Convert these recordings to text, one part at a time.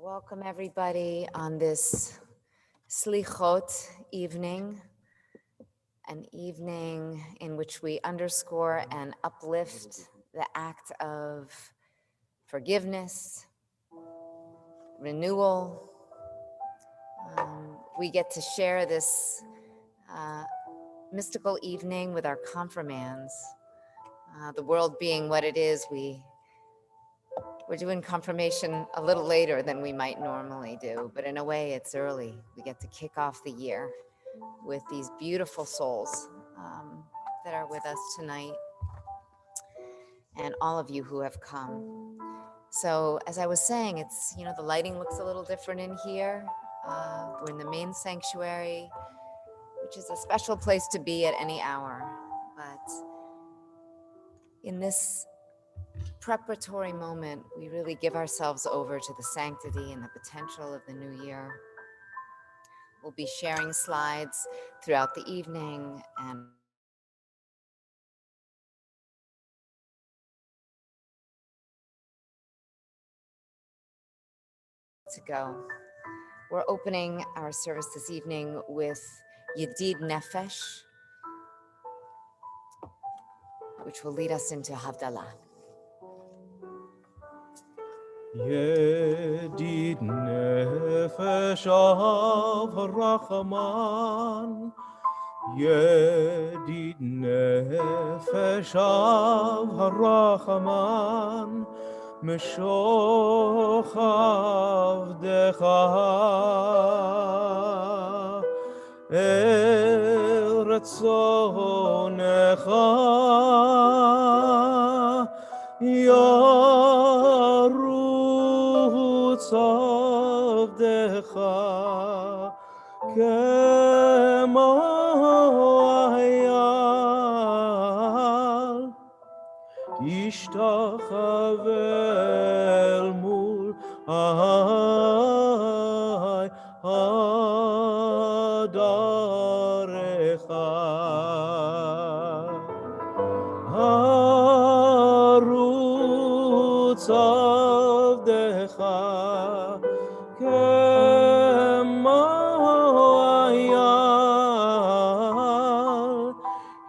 Welcome everybody on this Slichot evening, an evening in which we underscore and uplift the act of forgiveness, renewal. We get to share this mystical evening with our confirmands. The world being what it is, we're doing confirmation a little later than we might normally do, but in a way it's early. We get to kick off the year with these beautiful souls that are with us tonight, and all of you who have come. So as I was saying, it's, the lighting looks a little different in here. We're in the main sanctuary, which is a special place to be at any hour. But in this preparatory moment, we really give ourselves over to the sanctity and the potential of the new year. We'll be sharing slides throughout the evening and to go. We're opening our service this evening with Yedid Nefesh, which will lead us into Havdalah. Yedid nefesh av Rahman, Yedid nefesh av Rahman, Meshoch avdecha el retzonecha yarutz avdecha kemo hayal yishtachavel mul hadarecha harutz avdecha kemo hayal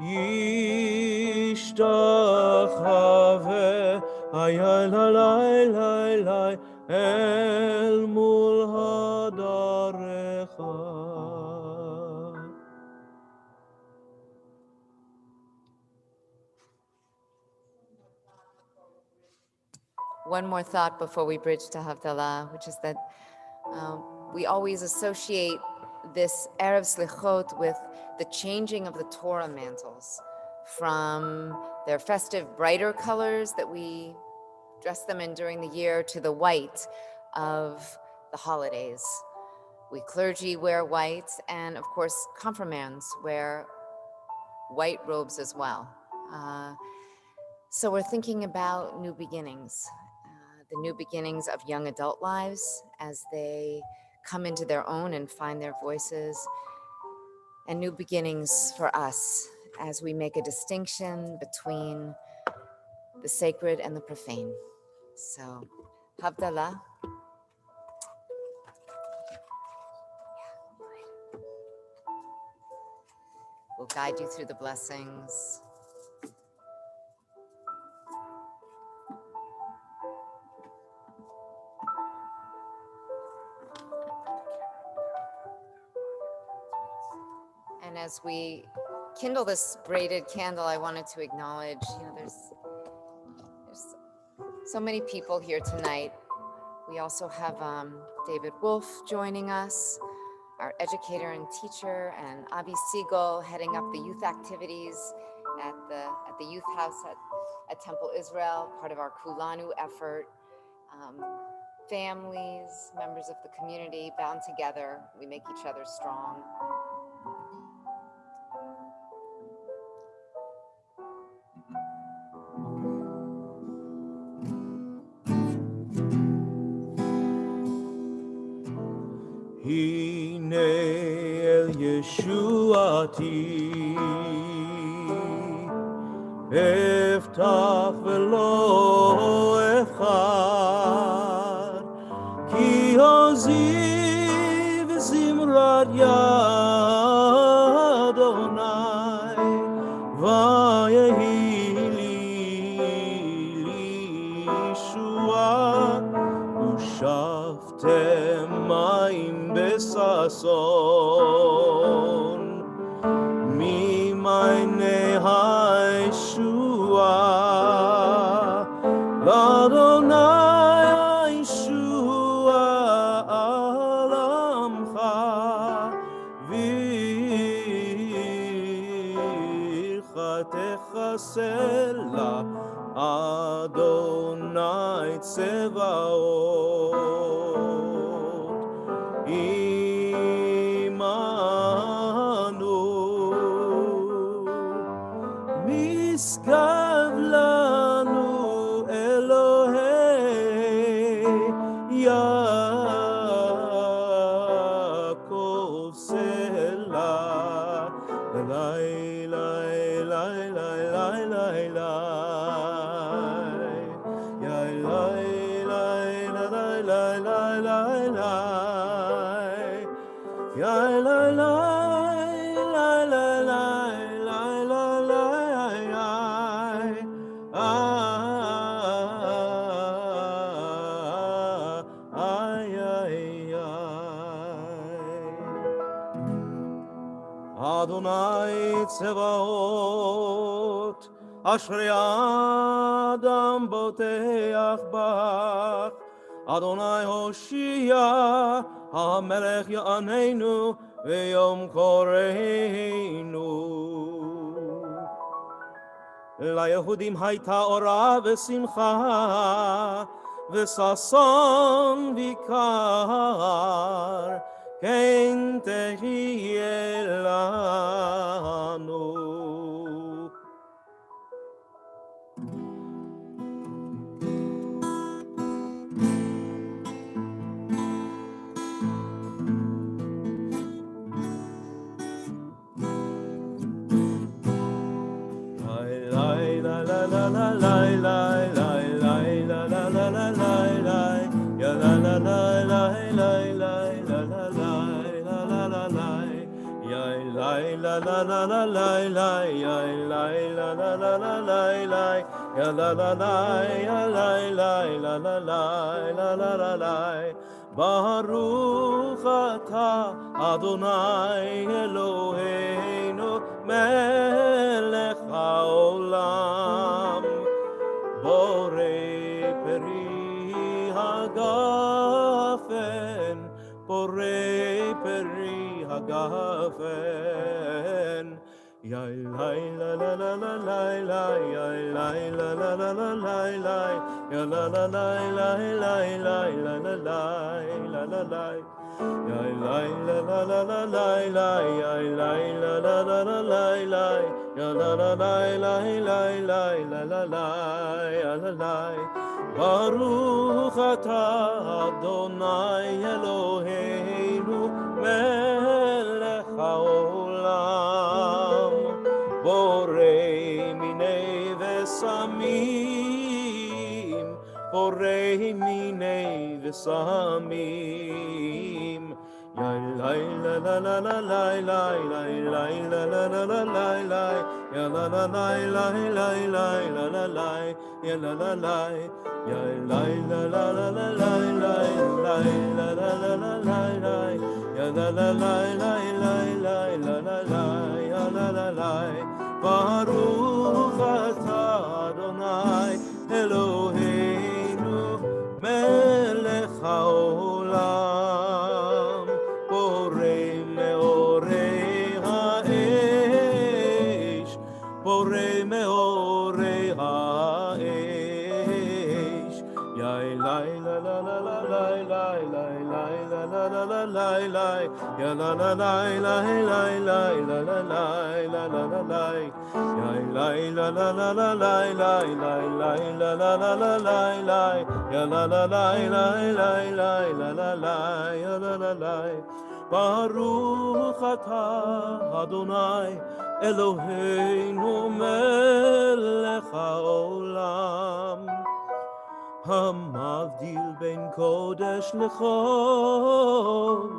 yishtachave hayal halay lay el mul hadarecha. One more thought before we bridge to Havdalah, which is that we always associate this Erev Slichot with the changing of the Torah mantles from their festive, brighter colors that we dress them in during the year to the white of the holidays. We clergy wear white, and of course, confirmands wear white robes as well. So we're thinking about new beginnings, the new beginnings of young adult lives as they come into their own and find their voices, and new beginnings for us as we make a distinction between the sacred and the profane. So, Havdalah. We'll guide you through the blessings. And as we kindle this braided candle, I wanted to acknowledge, there's so many people here tonight. We also have David Wolf joining us, our educator and teacher, and Avi Siegel heading up the youth activities at the youth house at Temple Israel, part of our Kulanu effort. Families, members of the community, bound together, we make each other strong. Hine el Yeshuati eftach velo efchad ki עוזי וזמרת אדוני, ויהי לי ישועה, ושפתם מים בששון, ממעייני הישועה, לאדוני הישועה על עמך, וירחתך סלע, אדוני צבאות עמנו. משגב לנו אלוהי יעקב סלע, לי לי לי לי לי לי אדוני צבאות, אשרי האדם בוטח בך. אדוני הושיע, המלך יעננו ויום קוראנו. ליהודים הייתה אורה ושמחה, וששון ויקר, כן תהיה לנו. ברוך אתה אדוני אלוהינו מלך העולם, בורא פרי הגפן, בורא פרי הגפן. יאי לי לה לה לה לה לה לה, יאי לי לה לה לה לה לה לה, יא לה לה לה לה לה לה לה לה לה לה לה, יאי לי לה לה לה לה לה לה, יאי לי לה לה לה לה לה לה, יא לה לה לה לה לה לה לה לה לה לה לה. ברוך אתה אדוני אלוהינו מלך העולם, בורא מיני ושמים, בורא מיני ושמים. יאי לי לה לה לה לה לה לה לה לה לה לה לה לה לה, יא לה לה לה לה לה לה לה לה לה, יא לה לה לה, יאי לי לה לה לה לה לה לה לה לה לה לה לה לה, יא לה לה לה לה לה לה לה לה לה, יא לה לה לה. ברוך אתה אדוני אלוהינו מלך העולם, בורא מאורי האש, בורא מאורי האש. יאי לי לה לה לה לה לה לה לה לה לה לה לה לה לה, יא לה לה לה לה לה לה לה לה לה לה לה לה, יאי לי לה לה לה לה לה לה לה לה לה לה לה לה לה, יא לה לה לה לה לה לה לה לה לה, יא לה לה לה. ברוך אתה אדוני אלוהינו מלך העולם, המבדיל בין קודש לחול,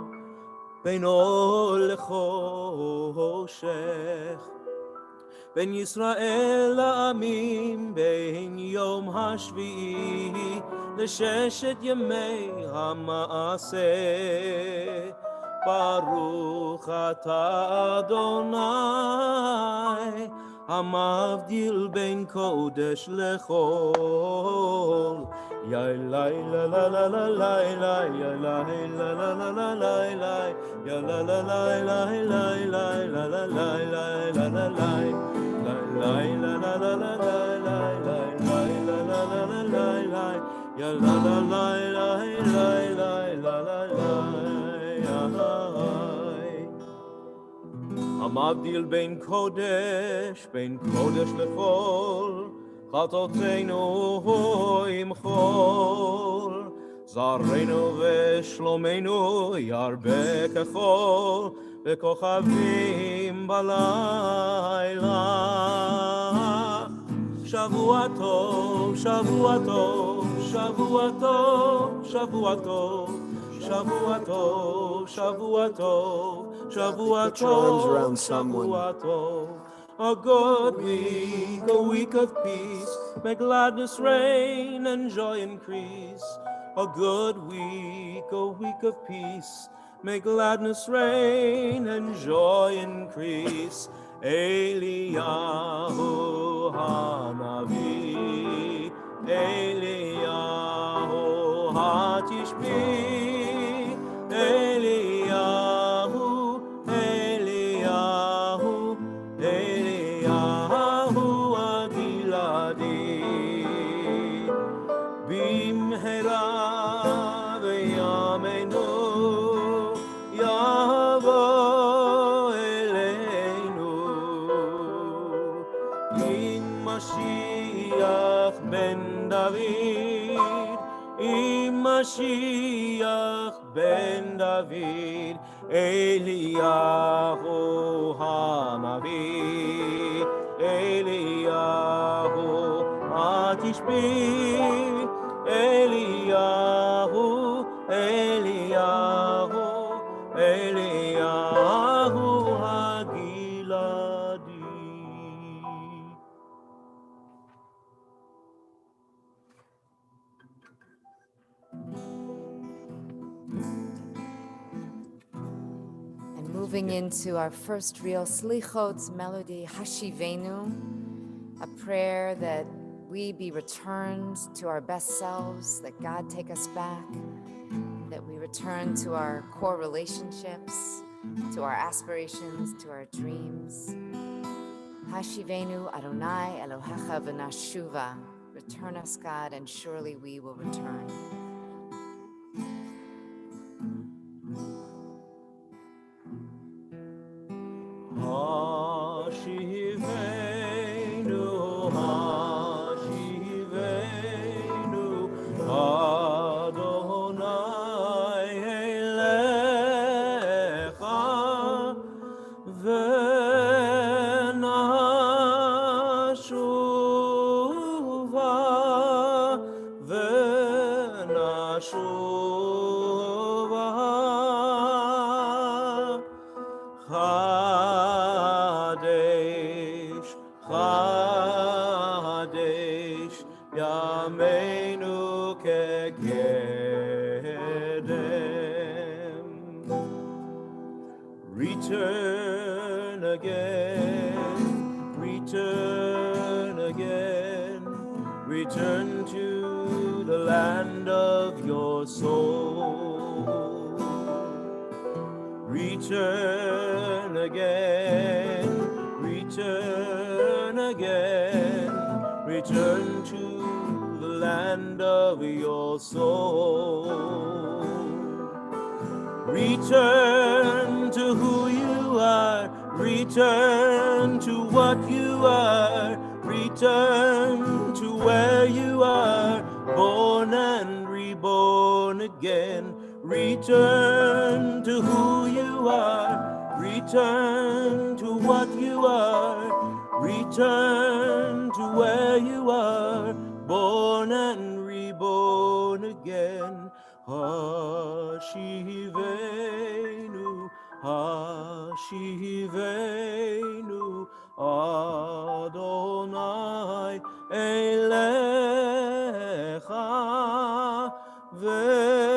בין אור לחושך, בין ישראל לעמים, בין יום השביעי לששת ימי המעשה. ברוך אתה אדוני, המבדיל בין קודש לחול. יא לה לה לה לה לה לה לה יא לה לה לה לה לה לה לה יא לה לה לה לה לה לה לה לה לה לה לה לה המבדיל בין קודש לחול, חטאותינו ימחול, זרענו ושלומנו ירבה כחול, וכוכבים בלילה. שבוע טוב, שבוע טוב, שבוע טוב, שבוע טוב, שבוע טוב, שבוע טוב, שבוע טוב, שבוע טוב. A good week, a week of peace, may gladness reign and joy increase. A good week, a week of peace, may gladness reign and joy increase. Eliyahu Hanavi, Eliyahu Hatishbi, Eliyahu, Eliyahu, Eliyahu Agiladi, Bimhera v'yamenu Yavo Eleinu, in Mashiach ben David, in Mashiach ben David, Eliyahu Hanavi, Eliyahu Atishbi, Eliyahu, Eliyahu, Eliyahu Hagiladi. And moving into our first real Slichot melody, Hashivenu, a prayer that we be returned to our best selves, that God take us back, that we return to our core relationships, to our aspirations, to our dreams. Hashivenu Adonai Elohecha v'nashuva. Return us, God, and surely we will return. Hashivenu, Hashivenu, Adonai Elecha v'nashuva, v'nashuva. Chadesh, Chadesh, Yameinu kekedem. Return again, return again, return to the land of your soul. Return again, return again, return to the land of your soul. Return to who you are, return to what you are, return to where you are, born and reborn again. Return to who you are, return to what you are, return to where you are, born and reborn Hashivenu, Hashivenu, Adonai Elecha, Venashuva,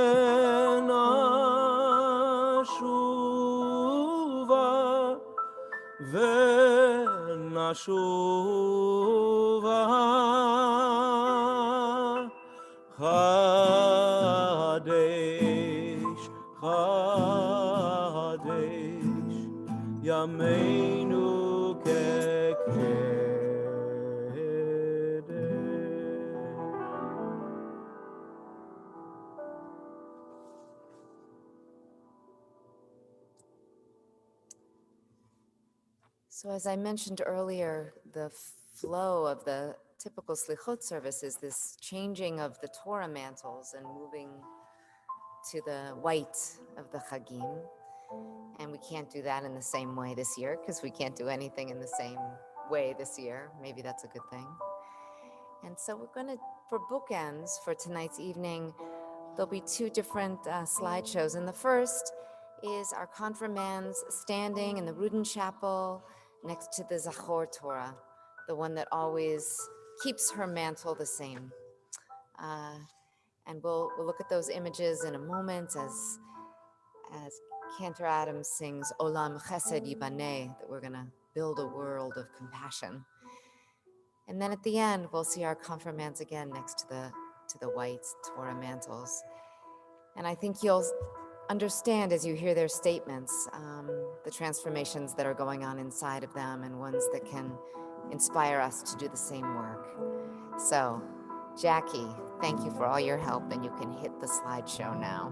Venashuva. Chadesh, Chadesh, Yameinu kekedesh. So as I mentioned earlier, the flow of the typical slichot service is this changing of the Torah mantles and moving to the white of the Chagim. And we can't do that in the same way this year because we can't do anything in the same way this year. Maybe that's a good thing. And so we're going to, for bookends for tonight's evening, there'll be two different slideshows. And the first is our confirmands standing in the Rudin Chapel next to the Zachor Torah, the one that always keeps her mantle the same. And we'll look at those images in a moment as Cantor Adams sings Olam Chesed Yibaneh, that we're going to build a world of compassion. And then at the end, we'll see our confirmands again next to the white Torah mantles. And I think you'll understand as you hear their statements, the transformations that are going on inside of them and ones that can inspire us to do the same work. So, Jackie, thank you for all your help, and you can hit the slideshow now.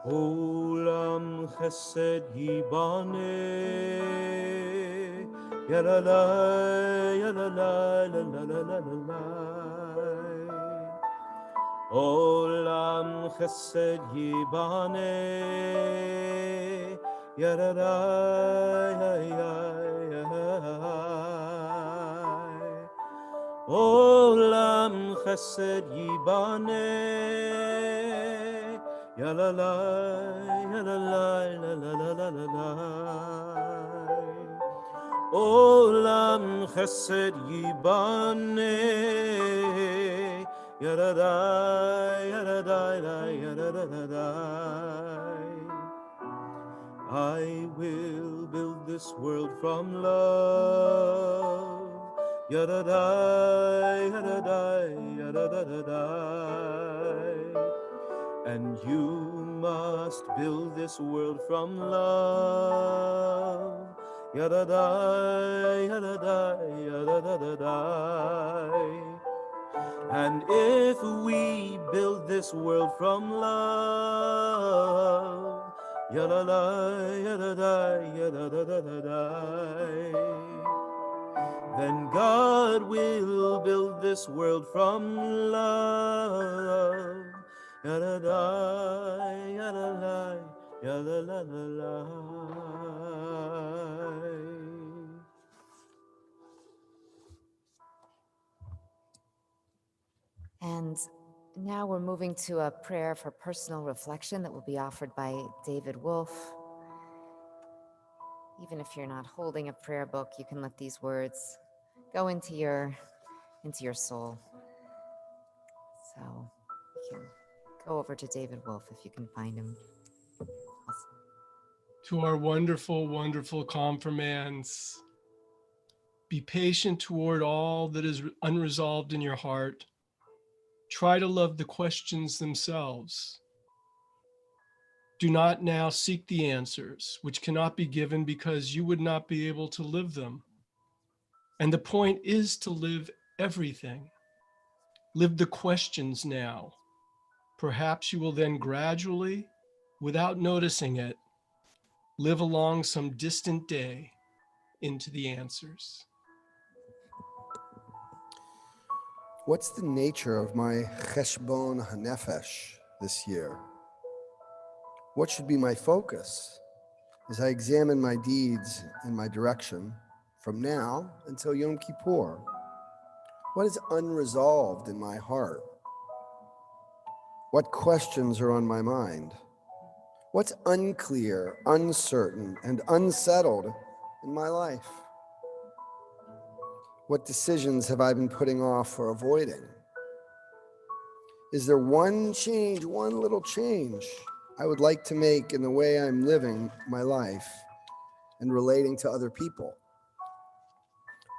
Olam chesed yibaneh, yalalai, yalalai, lalalai. Olam chesed yibaneh, yalalai, yalalai. Olam chesed yibaneh, yalalai, yalalai, lalalai. Olam chesed yibaneh, yalalai, yalalai, yalalai. I will build this world from love. Yadadai, yadadai, yadadadadai. And you must build this world from love. Yadadai, yadadai, yadadadadai. And if we build this world from love, yalalai, yalalai, yalalai, then God will build this world from love. Yalalai, yalalai, yalalai. And now we're moving to a prayer for personal reflection that will be offered by David Wolf. Even if you're not holding a prayer book, you can let these words go into your soul. So you can go over to David Wolf if you can find him. Awesome. To our wonderful, wonderful confirmands, be patient toward all that is unresolved in your heart. Try to love the questions themselves. Do not now seek the answers, which cannot be given because you would not be able to live them. And the point is to live everything. Live the questions now. Perhaps you will then gradually, without noticing it, live along some distant day into the answers. What's the nature of my cheshbon hanefesh this year? What should be my focus? as I examine my deeds and my direction from now until Yom Kippur. What is unresolved in my heart? What questions are on my mind? What's unclear, uncertain, and unsettled in my life? What decisions have I been putting off or avoiding? Is there one change, one little change I would like to make in the way I'm living my life and relating to other people?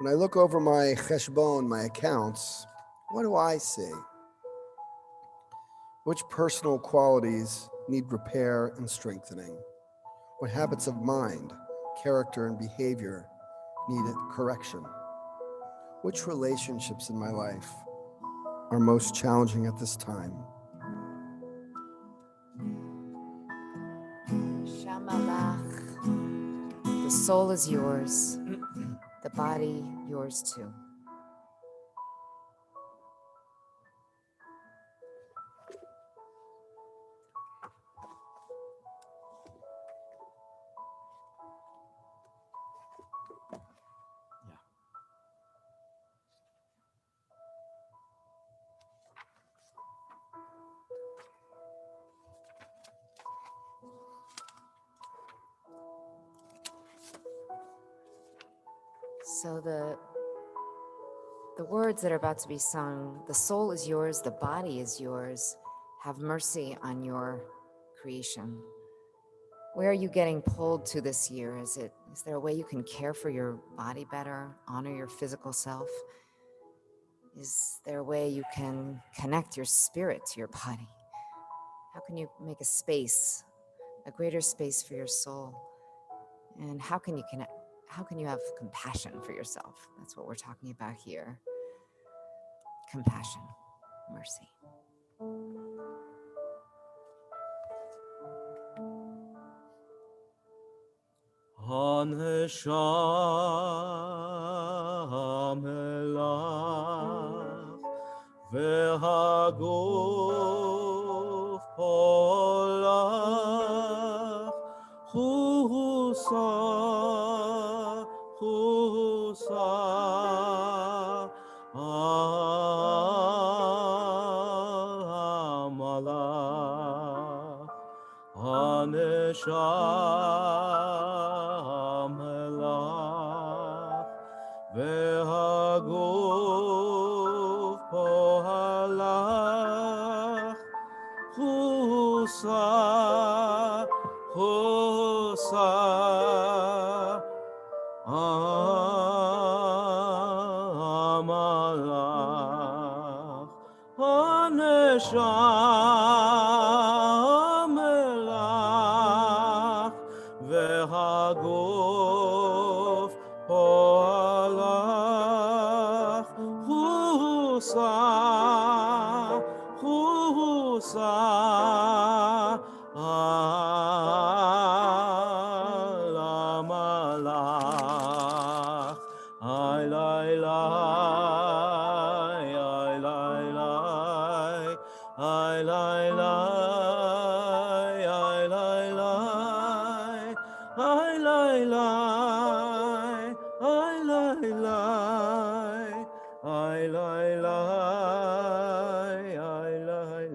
When I look over my cheshbon, my accounts, what do I see? Which personal qualities need repair and strengthening? What habits of mind, character, and behavior need correction? Which relationships in my life are most challenging at this time? Shamalach. The soul is yours, the body yours too. So the words that are about to be sung, the soul is yours, the body is yours. Have mercy on your creation. Where are you getting pulled to this year? Is there a way you can care for your body better, honor your physical self? Is there a way you can connect your spirit to your body? How can you make a space, a greater space for your soul? And how can you connect? How can you have compassion for yourself? That's what we're talking about here. Compassion, mercy. הנשם לך והגוף פולח חוסה חוסה המלאך הנשם לך והגוף פועלך חוסה חוסה המלאך הנשם לך והגוף פועלך חוסה חוסה על המלאך איי לי לי איי לי לי איי לי לי איי לי לי איי לי לי איי לי לי איי לי לי איי לי לי.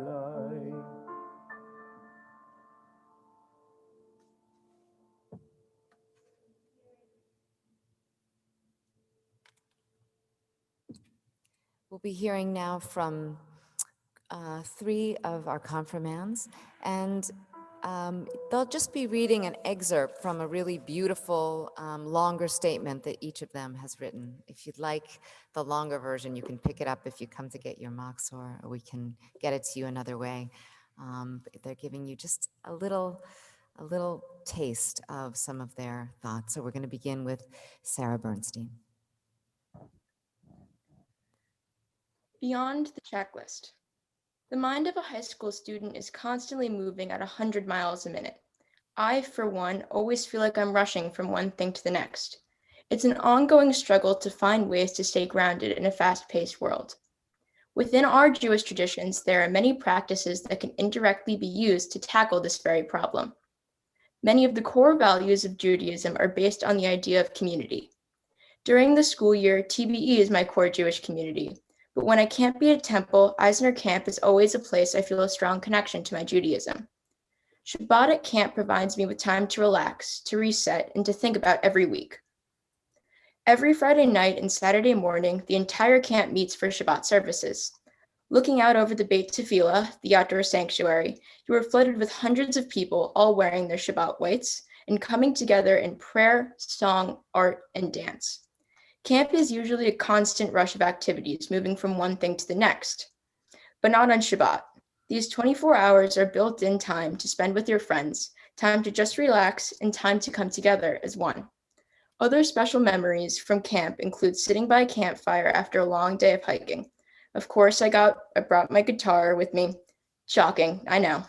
We'll be hearing now from three of our confirmands, and they'll just be reading an excerpt from a really beautiful, longer statement that each of them has written. If you'd like the longer version, you can pick it up if you come to get your Machzor, or we can get it to you another way. But they're giving you just a little taste of some of their thoughts. So we're going to begin with Sarah Bernstein. Beyond the checklist. The mind of a high school student is constantly moving at 100 miles a minute. I, for one, always feel like I'm rushing from one thing to the next. It's an ongoing struggle to find ways to stay grounded in a fast-paced world. Within our Jewish traditions, there are many practices that can indirectly be used to tackle this very problem. Many of the core values of Judaism are based on the idea of community. During the school year, TBE is my core Jewish community, but when I can't be at temple, Eisner Camp is always a place I feel a strong connection to my Judaism. Shabbat at camp provides me with time to relax, to reset, and to think about every week. Every Friday night and Saturday morning, the entire camp meets for Shabbat services. Looking out over the Beit Tefillah, the outdoor sanctuary, you are flooded with hundreds of people all wearing their Shabbat whites and coming together in prayer, song, art, and dance. Camp is usually a constant rush of activities, moving from one thing to the next, but not on Shabbat. These 24 hours are built-in time to spend with your friends, time to just relax, and time to come together as one. Other special memories from camp include sitting by a campfire after a long day of hiking. Of course, I brought my guitar with me. Shocking, I know.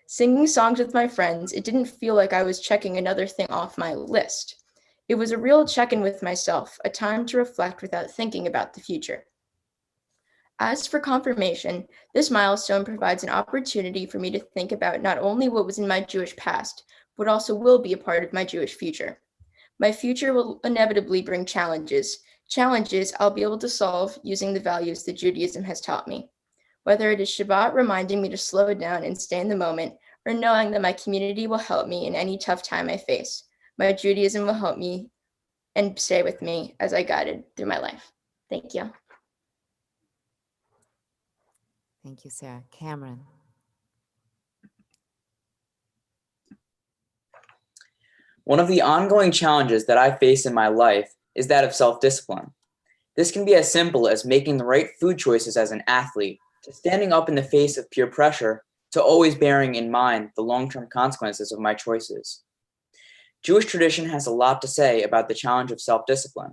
Singing songs with my friends, it didn't feel like I was checking another thing off my list. It was a real check-in with myself, a time to reflect without thinking about the future. As for confirmation, this milestone provides an opportunity for me to think about not only what was in my Jewish past, but also will be a part of my Jewish future. My future will inevitably bring challenges I'll be able to solve using the values that Judaism has taught me. Whether it is Shabbat reminding me to slow down and stay in the moment, or knowing that my community will help me in any tough time I face, my Judaism will help me and stay with me as I guided through my life. Thank you. Thank you, Sarah. Cameron. One of the ongoing challenges that I face in my life is that of self-discipline. This can be as simple as making the right food choices as an athlete, to standing up in the face of peer pressure, to always bearing in mind the long-term consequences of my choices. Jewish tradition has a lot to say about the challenge of self-discipline.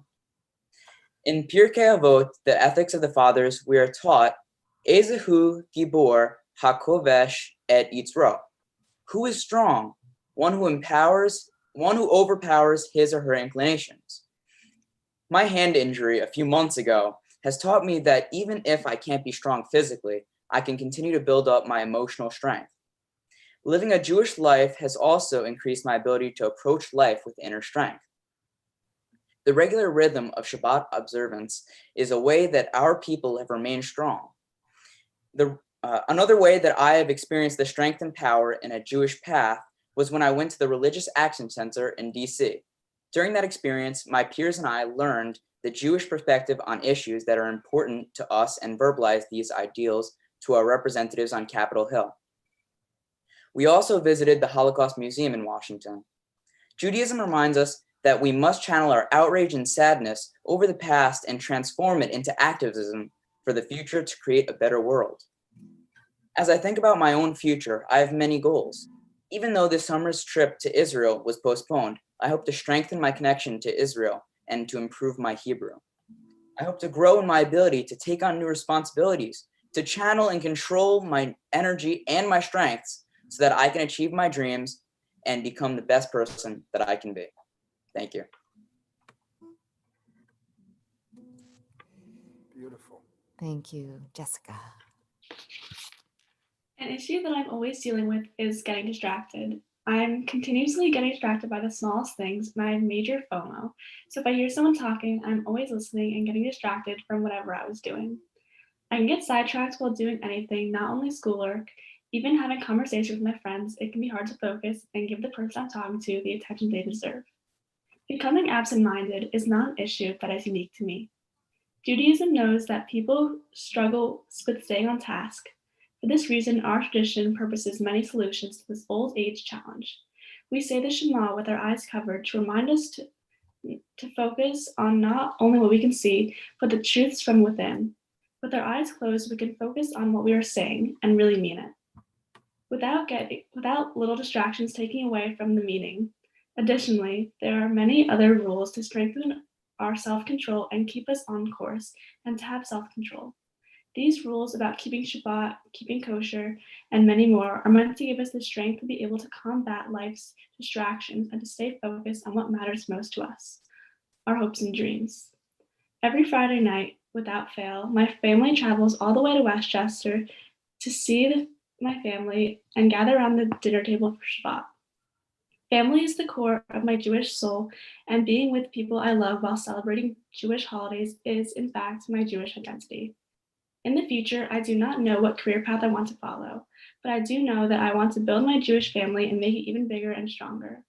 In Pirkei Avot, the ethics of the fathers, we are taught, Ezehu Gibor HaKovesh et Yitzro. Who is strong? One who overpowers his or her inclinations. My hand injury a few months ago has taught me that even if I can't be strong physically, I can continue to build up my emotional strength. Living a Jewish life has also increased my ability to approach life with inner strength. The regular rhythm of Shabbat observance is a way that our people have remained strong. Another way that I have experienced the strength and power in a Jewish path was when I went to the Religious Action Center in DC. During that experience, my peers and I learned the Jewish perspective on issues that are important to us and verbalized these ideals to our representatives on Capitol Hill. We also visited the Holocaust Museum in Washington. Judaism reminds us that we must channel our outrage and sadness over the past and transform it into activism for the future to create a better world. As I think about my own future, I have many goals. Even though this summer's trip to Israel was postponed, I hope to strengthen my connection to Israel and to improve my Hebrew. I hope to grow in my ability to take on new responsibilities, to channel and control my energy and my strengths so that I can achieve my dreams and become the best person that I can be. Thank you. Beautiful. Thank you, Jessica. An issue that I'm always dealing with is getting distracted. I'm continuously getting distracted by the smallest things, and I have major FOMO. So if I hear someone talking, I'm always listening and getting distracted from whatever I was doing. I can get sidetracked while doing anything, not only schoolwork. Even having conversations with my friends, it can be hard to focus and give the person I'm talking to the attention they deserve. Becoming absent-minded is not an issue that is unique to me. Judaism knows that people struggle with staying on task. For this reason, our tradition purposes many solutions to this old age challenge. We say the Shema with our eyes covered to remind us to focus on not only what we can see, but the truths from within. With our eyes closed, we can focus on what we are saying and really mean it, without little distractions taking away from the meaning. Additionally, there are many other rules to strengthen our self-control and keep us on course and to have self-control. These rules about keeping Shabbat, keeping kosher, and many more are meant to give us the strength to be able to combat life's distractions and to stay focused on what matters most to us, our hopes and dreams. Every Friday night, without fail, my family travels all the way to Westchester to see my family and gather around the dinner table for Shabbat. Family is the core of my Jewish soul, and being with people I love while celebrating Jewish holidays is, in fact, my Jewish identity. In the future, I do not know what career path I want to follow, but I do know that I want to build my Jewish family and make it even bigger and stronger.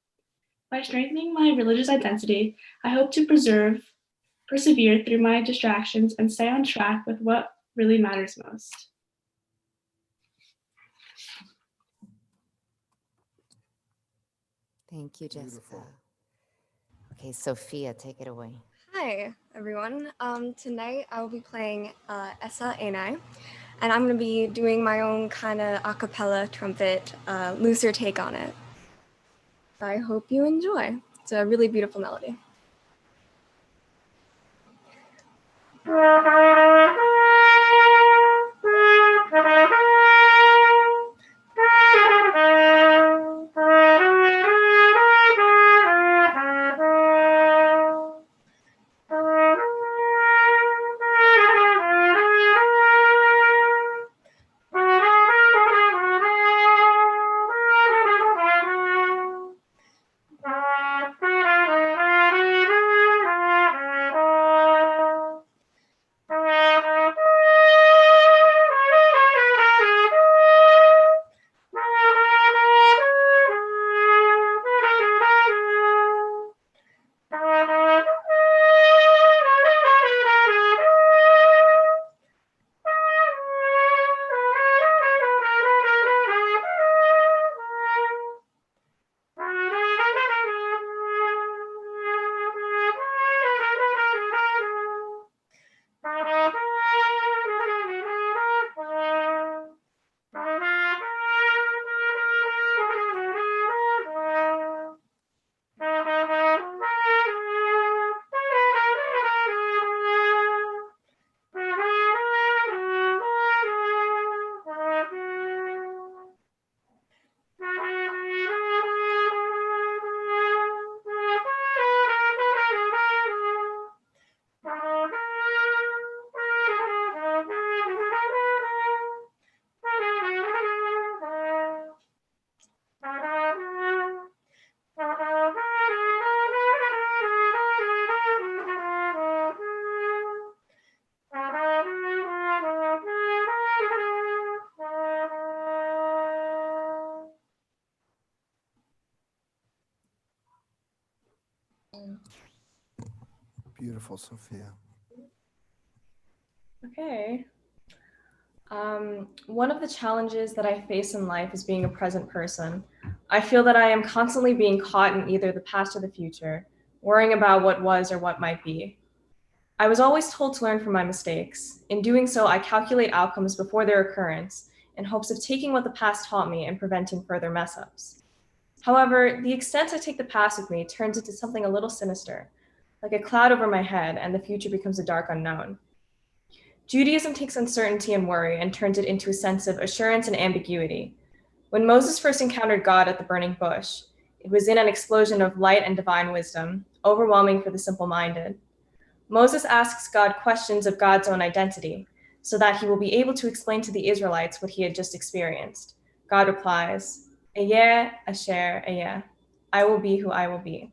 By strengthening my religious identity, I hope to persevere through my distractions and stay on track with what really matters most. Thank you, Jessica. Beautiful. Okay, Sophia, take it away. Hi, everyone. Tonight I will be playing Essa Enai, and I'm going to be doing my own kind of a cappella trumpet, looser take on it. I hope you enjoy. It's a really beautiful melody. Beautiful, Sophia. Okay. One of the challenges that I face in life is being a present person. I feel that I am constantly being caught in either the past or the future, worrying about what was or what might be. I was always told to learn from my mistakes. In doing so, I calculate outcomes before their occurrence in hopes of taking what the past taught me and preventing further mess-ups. However, the extent I take the past with me turns into something a little sinister, like a cloud over my head, and the future becomes a dark unknown. Judaism takes uncertainty and worry and turns it into a sense of assurance and ambiguity. When Moses first encountered God at the burning bush, it was in an explosion of light and divine wisdom, overwhelming for the simple-minded. Moses asks God questions of God's own identity, so that he will be able to explain to the Israelites what he had just experienced. God replies, Ayeh, Asher, Ayeh. I will be who I will be.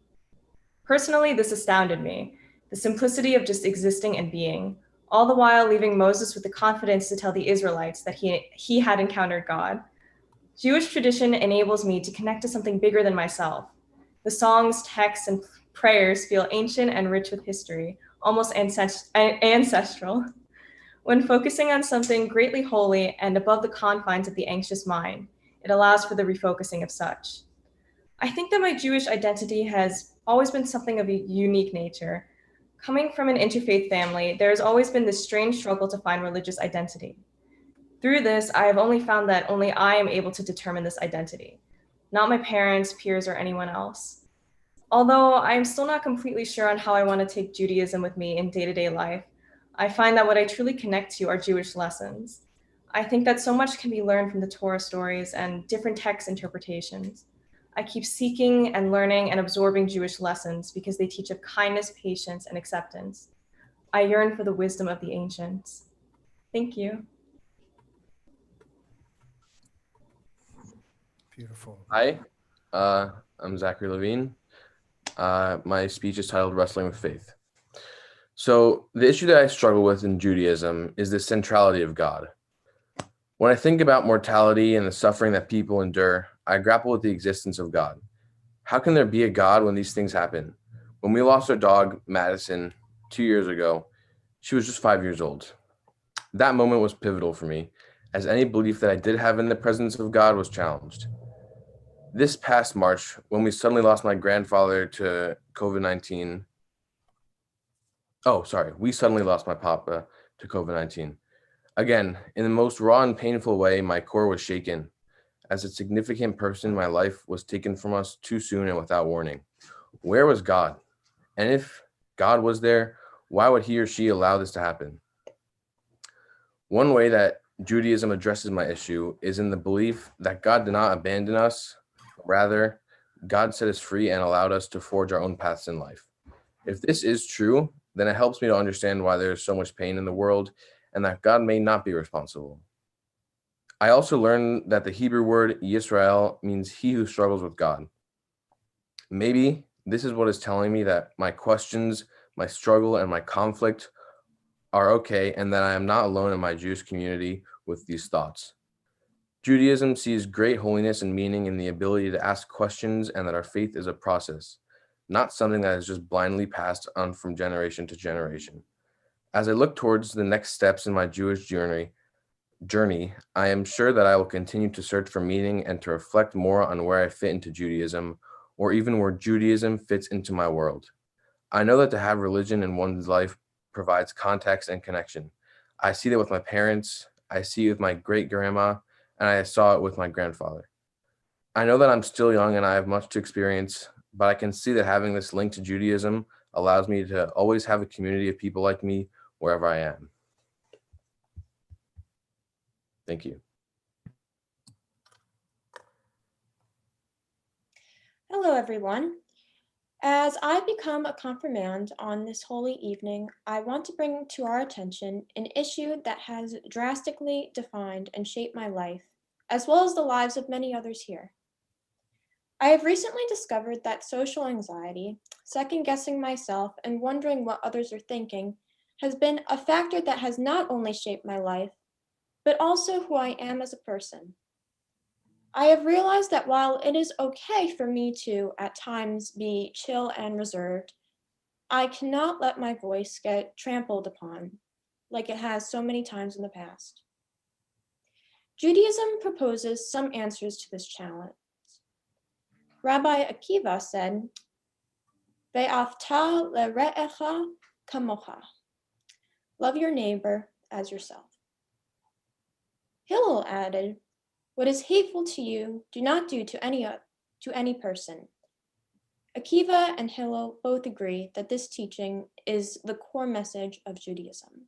Personally, this astounded me, the simplicity of just existing and being, all the while leaving Moses with the confidence to tell the Israelites that he had encountered God. Jewish tradition enables me to connect to something bigger than myself. The songs, texts, and prayers feel ancient and rich with history, almost ancestral. When focusing on something greatly holy and above the confines of the anxious mind, it allows for the refocusing of such. I think that my Jewish identity has always been something of a unique nature. Coming from an interfaith family, there has always been this strange struggle to find religious identity. Through this, I have only found that only I am able to determine this identity, not my parents, peers, or anyone else. Although I am still not completely sure on how I want to take Judaism with me in day-to-day life, I find that what I truly connect to are Jewish lessons. I think that so much can be learned from the Torah stories and different text interpretations. I keep seeking and learning and absorbing Jewish lessons because they teach of kindness, patience, and acceptance. I yearn for the wisdom of the ancients. Thank you. Beautiful. Hi, I'm Zachary Levine. My speech is titled Wrestling with Faith. So, the issue that I struggle with in Judaism is the centrality of God. When I think about mortality and the suffering that people endure, I grapple with the existence of God. How can there be a God when these things happen? When we lost our dog, Madison, 2 years ago, she was just 5 years old. That moment was pivotal for me, as any belief that I did have in the presence of God was challenged. This past March, when we suddenly lost my grandfather to COVID-19, we suddenly lost my papa to COVID-19. Again, in the most raw and painful way, my core was shaken, as a significant person in my life was taken from us too soon and without warning. Where was God? And if God was there, why would he or she allow this to happen? One way that Judaism addresses my issue is in the belief that God did not abandon us. Rather, God set us free and allowed us to forge our own paths in life. If this is true, then it helps me to understand why there is so much pain in the world and that God may not be responsible. I also learned that the Hebrew word Yisrael means he who struggles with God. Maybe this is what is telling me that my questions, my struggle, and my conflict are okay, and that I am not alone in my Jewish community with these thoughts. Judaism sees great holiness and meaning in the ability to ask questions, and that our faith is a process, not something that is just blindly passed on from generation to generation. As I look towards the next steps in my Jewish journey, I am sure that I will continue to search for meaning and to reflect more on where I fit into Judaism, or even where Judaism fits into my world. I know that to have religion in one's life provides context and connection. I see that with my parents, I see it with my great grandma, and I saw it with my grandfather. I know that I'm still young and I have much to experience, but I can see that having this link to Judaism allows me to always have a community of people like me wherever I am. Thank you. Hello, everyone. As I become a confirmand on this holy evening, I want to bring to our attention an issue that has drastically defined and shaped my life, as well as the lives of many others here. I have recently discovered that social anxiety, second-guessing myself and wondering what others are thinking, has been a factor that has not only shaped my life, but also who I am as a person. I have realized that while it is okay for me to, at times, be chill and reserved, I cannot let my voice get trampled upon, like it has so many times in the past. Judaism proposes some answers to this challenge. Rabbi Akiva said, Ve'afta le're'echa kamocha. Love your neighbor as yourself. Hillel added, what is hateful to you, do not do to any person. Akiva and Hillel both agree that this teaching is the core message of Judaism.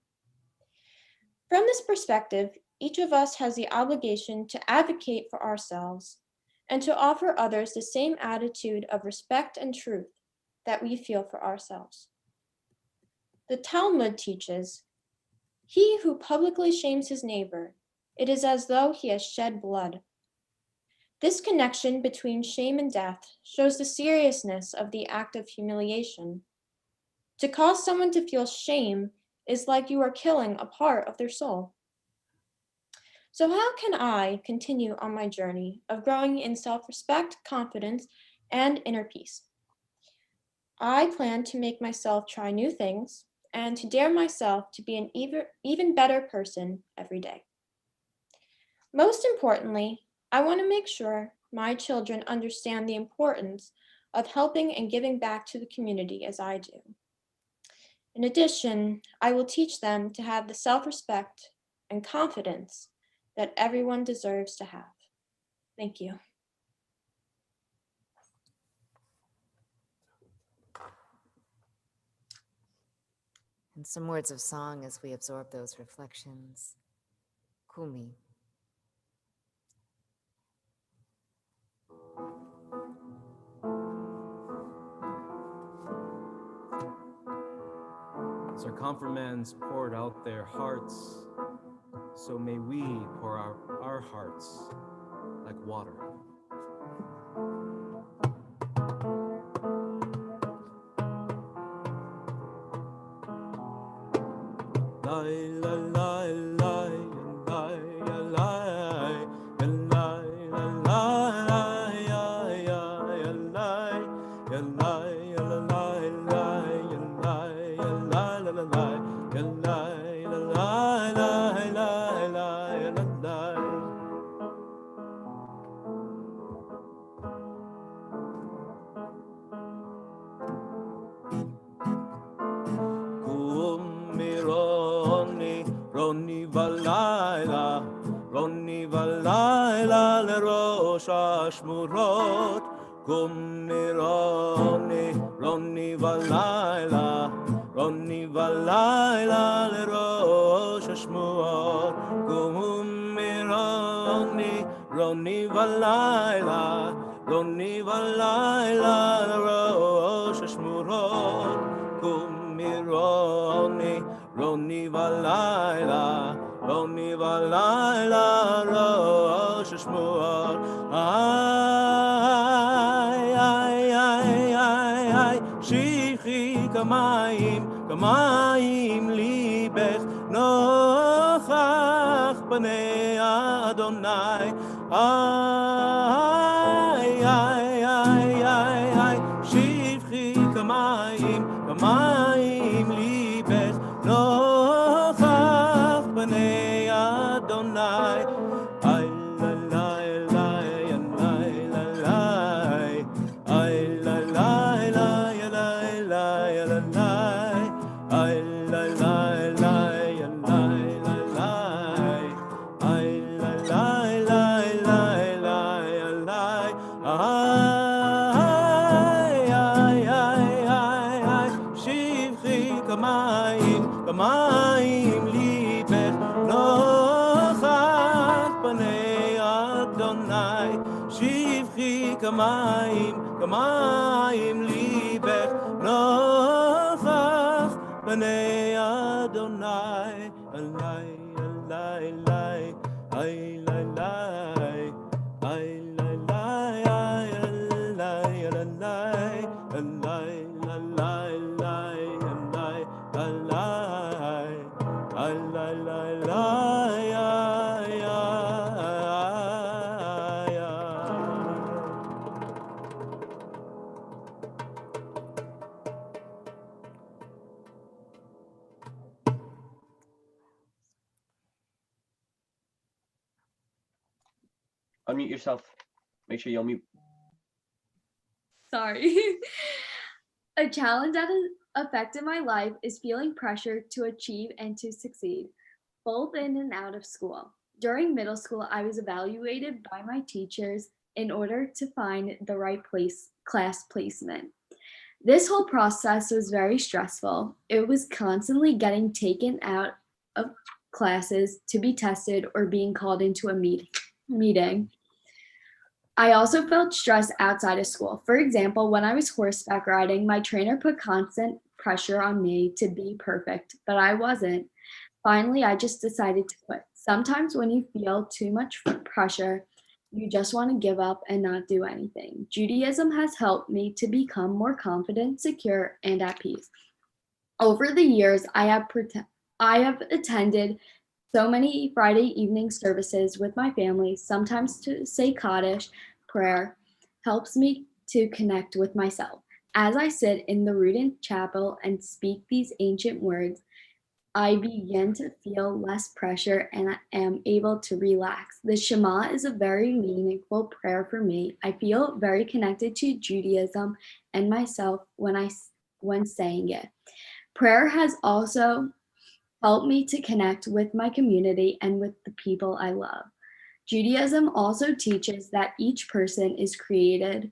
From this perspective, each of us has the obligation to advocate for ourselves and to offer others the same attitude of respect and truth that we feel for ourselves. The Talmud teaches, he who publicly shames his neighbor, it is as though he has shed blood. This connection between shame and death shows the seriousness of the act of humiliation. To cause someone to feel shame is like you are killing a part of their soul. So how can I continue on my journey of growing in self-respect, confidence, and inner peace? I plan to make myself try new things and to dare myself to be an even better person every day. Most importantly, I want to make sure my children understand the importance of helping and giving back to the community as I do. In addition, I will teach them to have the self-respect and confidence that everyone deserves to have. Thank you. And some words of song as we absorb those reflections. Kumi. As our confirmands poured out their hearts, so may we pour out our hearts like water. Roni valayla lerosh hashmurot. Kum Roni valayla lerosh hashmurot. Kum Roni valayla lerosh hashmurot. Kum Roni valayla rosh hashmuot. Ay, shivchi kamayim libech nochach b'nei Adonai. Ay, shivchi kamayim libech nochach b'nei Adonai. Ay la la la la la la. Ay la la la la la la la. Ay la la la la la la. Ay la la la la la la. Ay, shivchi kamayim libech nochach b'nei Adonai. Shivchi kamayim libech nochach b'nei Adonai. Alai, alai, alai, ay, lai, lai, ay, lai, lai, ay, alai, alai, alai, alai, alai, alai, alai, alai, alai, Unmute yourself. Make sure you unmute. Sorry. A challenge that has affected my life is feeling pressure to achieve and to succeed, both in and out of school. During middle school, I was evaluated by my teachers in order to find the right class placement. This whole process was very stressful. It was constantly getting taken out of classes to be tested or being called into a meeting. I also felt stress outside of school. For example, when I was horseback riding, my trainer put constant pressure on me to be perfect, but I wasn't. Finally, I just decided to quit. Sometimes when you feel too much pressure, you just want to give up and not do anything. Judaism has helped me to become more confident, secure, and at peace. Over the years, I have attended so many Friday evening services with my family. Sometimes to say Kaddish prayer helps me to connect with myself. As I sit in the Rudin Chapel and speak these ancient words, I begin to feel less pressure and I am able to relax. The Shema is a very meaningful prayer for me. I feel very connected to Judaism and myself when saying it. Prayer has also helped me to connect with my community and with the people I love. Judaism also teaches that each person is created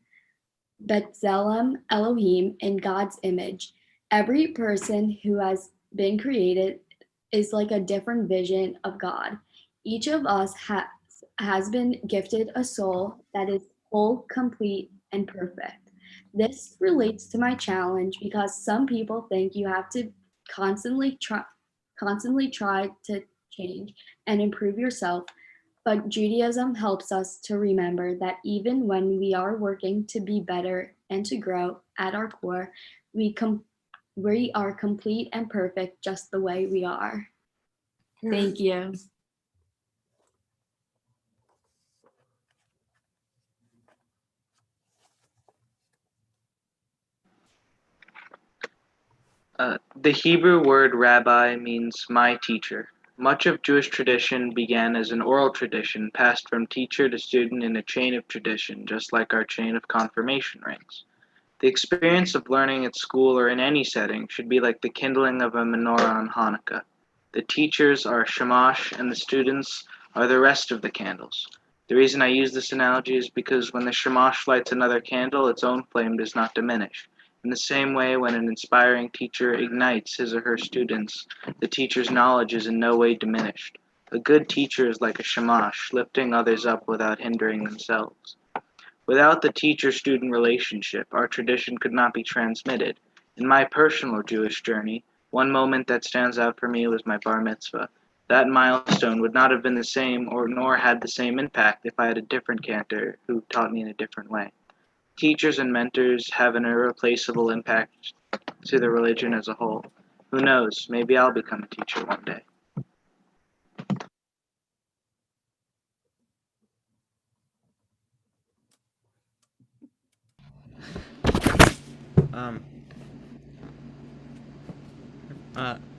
B'Tselem Elohim in God's image. Every person who has been created is like a different vision of God. Each of us has been gifted a soul that is whole, complete, and perfect. This relates to my challenge because some people think you have to constantly try to change and improve yourself. But Judaism helps us to remember that even when we are working to be better and to grow at our core, we are complete and perfect just the way we are. Thank you. The Hebrew word rabbi means my teacher. Much of Jewish tradition began as an oral tradition passed from teacher to student in a chain of tradition, just like our chain of confirmation rings. The experience of learning at school or in any setting should be like the kindling of a menorah on Hanukkah. The teachers are Shamash and the students are the rest of the candles. The reason I use this analogy is because when the Shamash lights another candle, its own flame does not diminish. In the same way, when an inspiring teacher ignites his or her students, the teacher's knowledge is in no way diminished. A good teacher is like a Shamash, lifting others up without hindering themselves. Without the teacher-student relationship, our tradition could not be transmitted. In my personal Jewish journey, one moment that stands out for me was my bar mitzvah. That milestone would not have been the same nor had the same impact if I had a different cantor who taught me in a different way. Teachers and mentors have an irreplaceable impact to the religion as a whole. Who knows, maybe I'll become a teacher one day.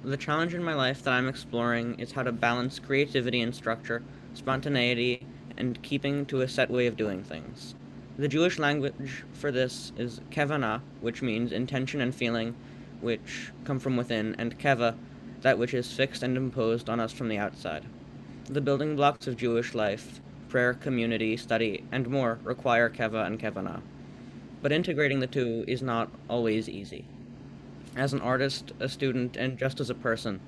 The challenge in my life that I'm exploring is how to balance creativity and structure, spontaneity, and keeping to a set way of doing things. The Jewish language for this is kevanah, which means intention and feeling, which come from within, and keva, that which is fixed and imposed on us from the outside. The building blocks of Jewish life, prayer, community, study, and more require keva and kevanah. But integrating the two is not always easy. As an artist, a student, and just as a person,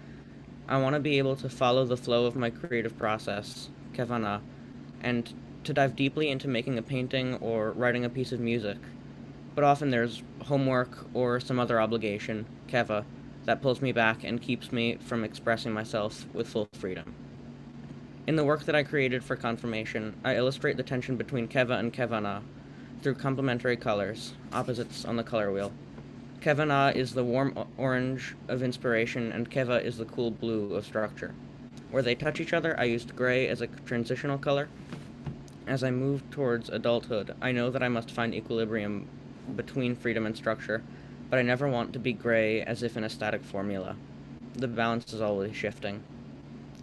I want to be able to follow the flow of my creative process, kevanah, and to dive deeply into making a painting or writing a piece of music. But often there's homework or some other obligation, keva, that pulls me back and keeps me from expressing myself with full freedom. In the work that I created for confirmation, I illustrate the tension between keva and kevanah through complementary colors, opposites on the color wheel. Kevanah is the warm orange of inspiration, and keva is the cool blue of structure. Where they touch each other, I used gray as a transitional color. As I move towards adulthood, I know that I must find equilibrium between freedom and structure, but I never want to be gray as if in a static formula. The balance is always shifting.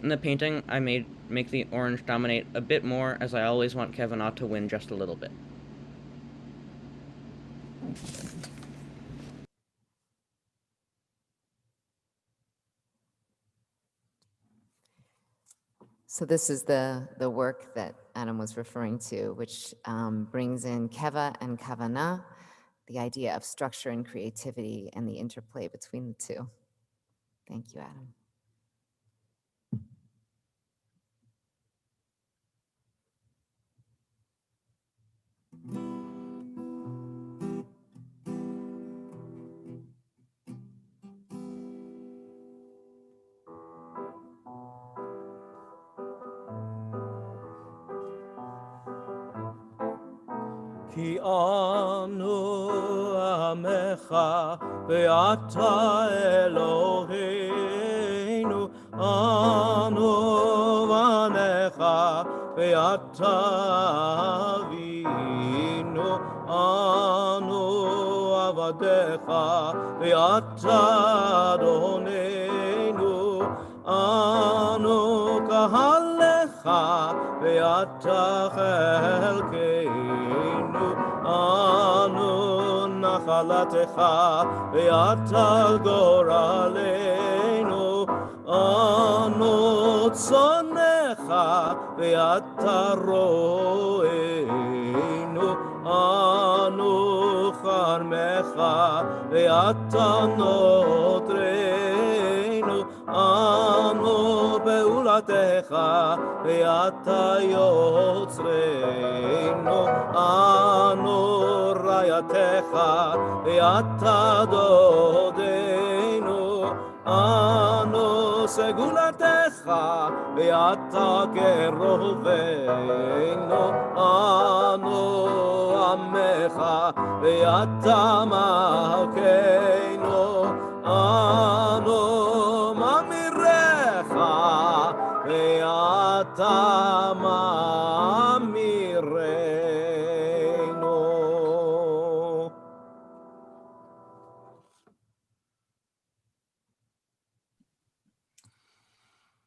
In the painting, I make the orange dominate a bit more, as I always want kevanah to win just a little bit. So this is the work that Adam was referring to, which brings in keva and kavanah, the idea of structure and creativity and the interplay between the two. Thank you, Adam. כי אנו עמך ואתה אלוהינו, אנו בניך ואתה אבינו, אנו עבדיך ואתה אדוננו, אנו קהלך ואתה חלקנו, אנו נחלתך ואתה גורלנו, אנו צונך ואתה רוענו, אנו חרמך ואתה נוטרנו, אנו פעולתך ואתה יוצרנו, אנו רעייתך ואתה דודנו, אנו סגולתך ואתה קרובנו, אנו עמך ואתה מלכנו, אנו ממירך אתה מאמירנו.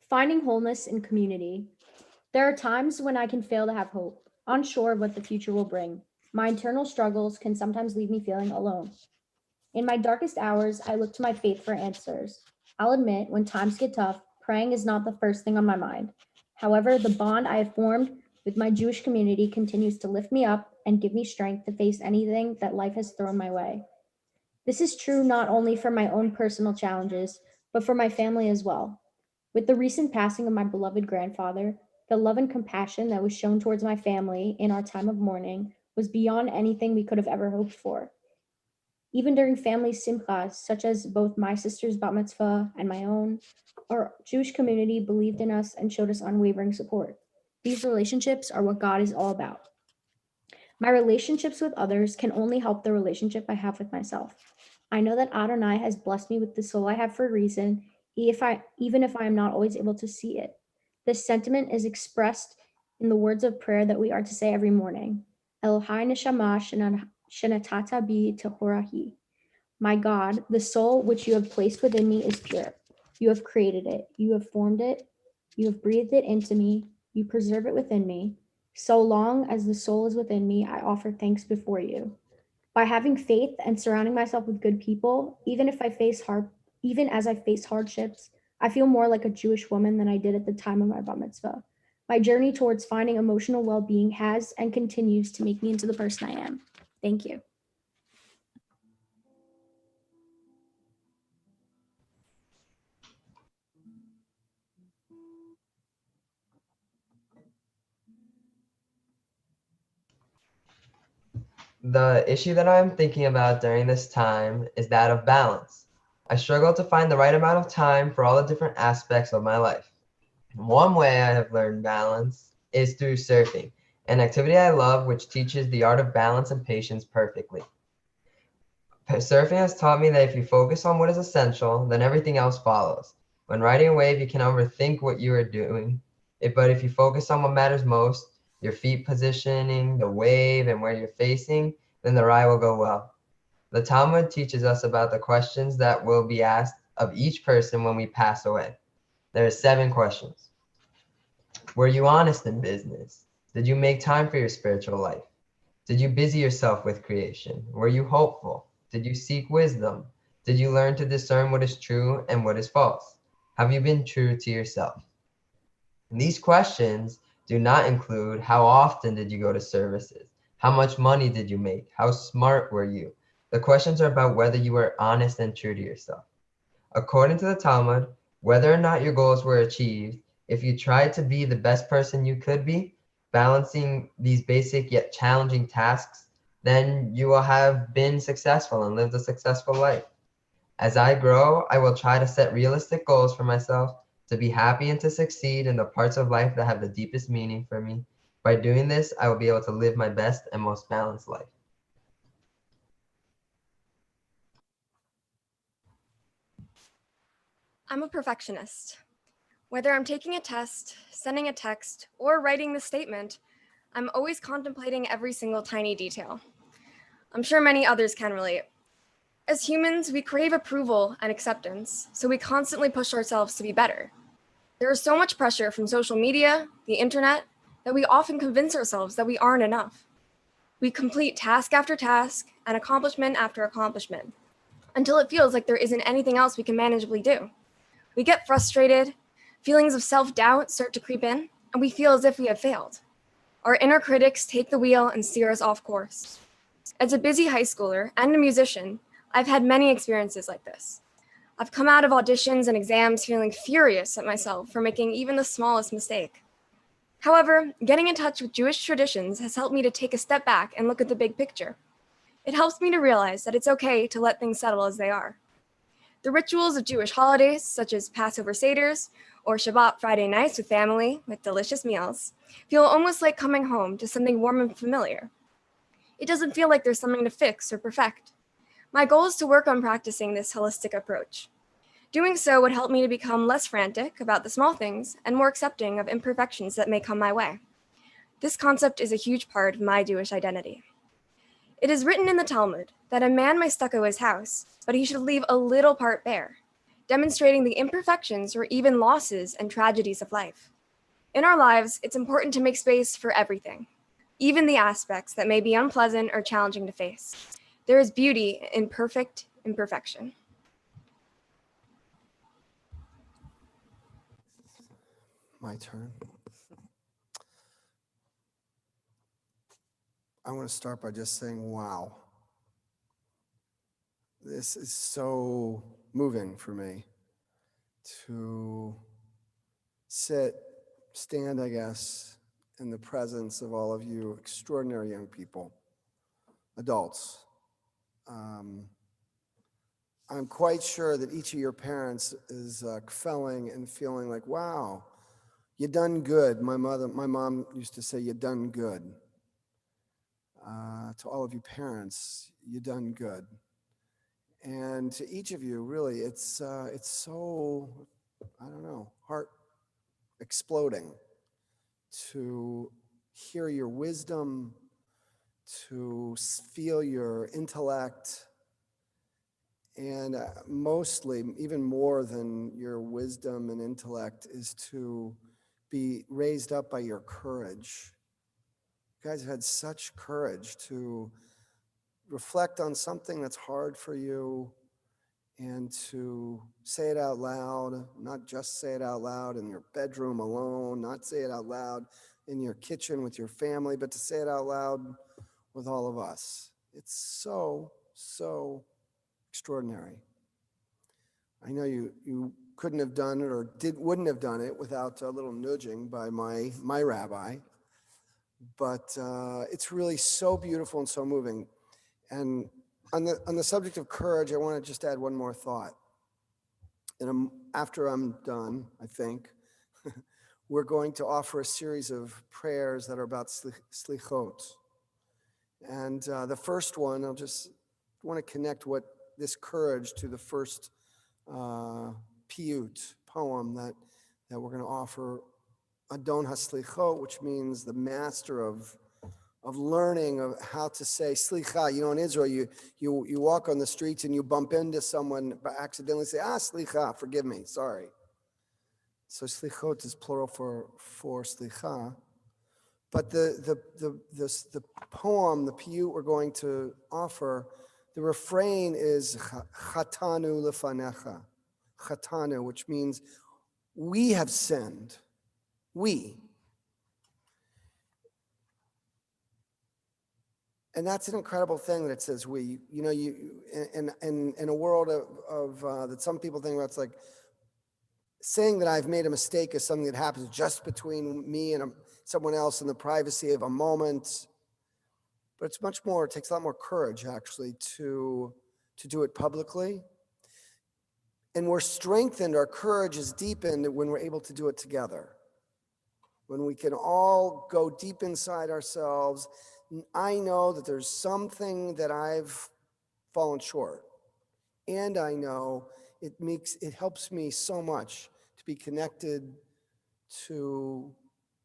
Finding wholeness in community. There are times when I can fail to have hope, unsure of what the future will bring. My internal struggles can sometimes leave me feeling alone. In my darkest hours, I look to my faith for answers. I'll admit, when times get tough, praying is not the first thing on my mind. However, the bond I have formed with my Jewish community continues to lift me up and give me strength to face anything that life has thrown my way. This is true not only for my own personal challenges, but for my family as well. With the recent passing of my beloved grandfather, the love and compassion that was shown towards my family in our time of mourning was beyond anything we could have ever hoped for. Even during family simchas, such as both my sister's bat mitzvah and my own, our Jewish community believed in us and showed us unwavering support. These relationships are what God is all about. My relationships with others can only help the relationship I have with myself. I know that Adonai has blessed me with the soul I have for a reason, even if I am not always able to see it. This sentiment is expressed in the words of prayer that we are to say every morning. Elohai neshama shenatata bi tehorahi. My God, the soul which you have placed within me is pure. You have created it. You have formed it. You have breathed it into me. You preserve it within me. So long as the soul is within me, I offer thanks before you. By having faith and surrounding myself with good people, even as I face hardships, I feel more like a Jewish woman than I did at the time of my bar mitzvah. My journey towards finding emotional well-being has and continues to make me into the person I am. Thank you. The issue that I'm thinking about during this time is that of balance. I struggle to find the right amount of time for all the different aspects of my life. One way I have learned balance is through surfing, an activity I love which teaches the art of balance and patience perfectly. Surfing has taught me that if you focus on what is essential, then everything else follows. When riding a wave, you can overthink what you are doing, but if you focus on what matters most, your feet positioning, the wave, and where you're facing, then the ride will go well. The Talmud teaches us about the questions that will be asked of each person when we pass away. There are 7 questions. Were you honest in business? Did you make time for your spiritual life? Did you busy yourself with creation? Were you hopeful? Did you seek wisdom? Did you learn to discern what is true and what is false? Have you been true to yourself? And these questions do not include how often did you go to services? How much money did you make? How smart were you? The questions are about whether you were honest and true to yourself. According to the Talmud, whether or not your goals were achieved, if you tried to be the best person you could be, balancing these basic yet challenging tasks, then you will have been successful and lived a successful life. As I grow, I will try to set realistic goals for myself, to be happy and to succeed in the parts of life that have the deepest meaning for me. By doing this, I will be able to live my best and most balanced life. I'm a perfectionist. Whether I'm taking a test, sending a text, or writing the statement, I'm always contemplating every single tiny detail. I'm sure many others can relate. As humans, we crave approval and acceptance, so we constantly push ourselves to be better. There is so much pressure from social media, the internet, that we often convince ourselves that we aren't enough. We complete task after task and accomplishment after accomplishment until it feels like there isn't anything else we can manageably do. We get frustrated, feelings of self-doubt start to creep in, and we feel as if we have failed. Our inner critics take the wheel and steer us off course. As a busy high schooler and a musician, I've had many experiences like this. I've come out of auditions and exams feeling furious at myself for making even the smallest mistake. However, getting in touch with Jewish traditions has helped me to take a step back and look at the big picture. It helps me to realize that it's okay to let things settle as they are. The rituals of Jewish holidays, such as Passover Seders or Shabbat Friday nights with family with delicious meals, feel almost like coming home to something warm and familiar. It doesn't feel like there's something to fix or perfect. My goal is to work on practicing this holistic approach. Doing so would help me to become less frantic about the small things and more accepting of imperfections that may come my way. This concept is a huge part of my Jewish identity. It is written in the Talmud that a man may stucco his house, but he should leave a little part bare, demonstrating the imperfections or even losses and tragedies of life. In our lives, it's important to make space for everything, even the aspects that may be unpleasant or challenging to face. There is beauty in perfect imperfection. My turn. I want to start by just saying, wow. This is so moving for me to stand, I guess, in the presence of all of you extraordinary young people, adults. I'm quite sure that each of your parents is felling and feeling like, wow, you done good. My mom used to say, you done good. To all of you parents, you done good. And to each of you, really, it's so, I don't know, heart exploding to hear your wisdom, to feel your intellect, and mostly, even more than your wisdom and intellect, is to be raised up by your courage. You guys have had such courage to reflect on something that's hard for you and to say it out loud, not just say it out loud in your bedroom alone, not say it out loud in your kitchen with your family, but to say it out loud with all of us. It's so, so extraordinary. I know you couldn't have done it or wouldn't have done it without a little nudging by my rabbi, but it's really so beautiful and so moving. And on the subject of courage, I want to just add one more thought. And after I'm done, I think, we're going to offer a series of prayers that are about slichot. And the first one, I'll just want to connect what this courage to the first piyut, poem that we're going to offer, Adon HaSlichot, which means the master of learning of how to say slicha. You know, in Israel, you walk on the streets and you bump into someone by accidentally, say, slicha, forgive me, sorry. So slichot is plural for slicha. But the poem, the piyut we're going to offer, the refrain is chatanu lefanecha, chatanu, which means we have sinned. We. And that's an incredible thing that it says we. You know, in a world of that some people think about, it's like saying that I've made a mistake is something that happens just between me and someone else in the privacy of a moment. But it's much more, it takes a lot more courage actually to do it publicly. And we're strengthened, our courage is deepened when we're able to do it together. When we can all go deep inside ourselves. I know that there's something that I've fallen short. And I know it helps me so much to be connected to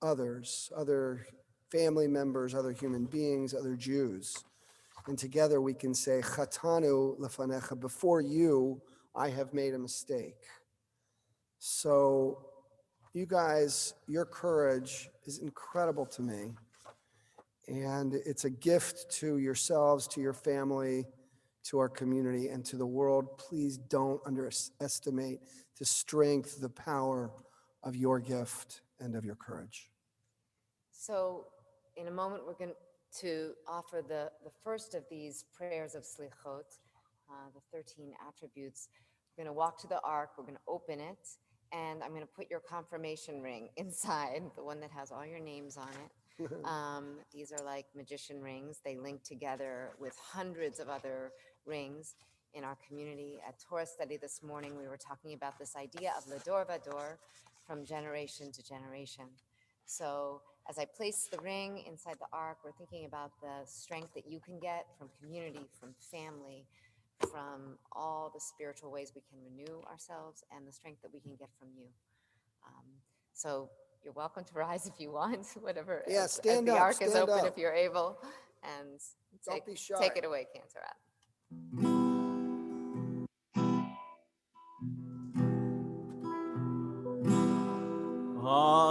others, other family members, other human beings, other Jews. And together we can say, Chatanu lefanecha, before you, I have made a mistake. So you guys, your courage is incredible to me. And it's a gift to yourselves, to your family, to our community, and to the world. Please don't underestimate the strength, the power of your gift and of your courage. So in a moment, we're going to offer the first of these prayers of slichot, the 13 attributes. We're going to walk to the ark, we're going to open it, and I'm going to put your confirmation ring inside, the one that has all your names on it. These are like magician rings. They link together with hundreds of other rings in our community. At Torah study this morning, we were talking about this idea of ledor vador, from generation to generation. So as I place the ring inside the ark, we're thinking about the strength that you can get from community, from family, from all the spiritual ways we can renew ourselves and the strength that we can get from you. So you're welcome to rise if you want, whatever. Yeah, as stand the up, arc is stand open up. if you're able, and Don't be shy. take it away, Cantorat.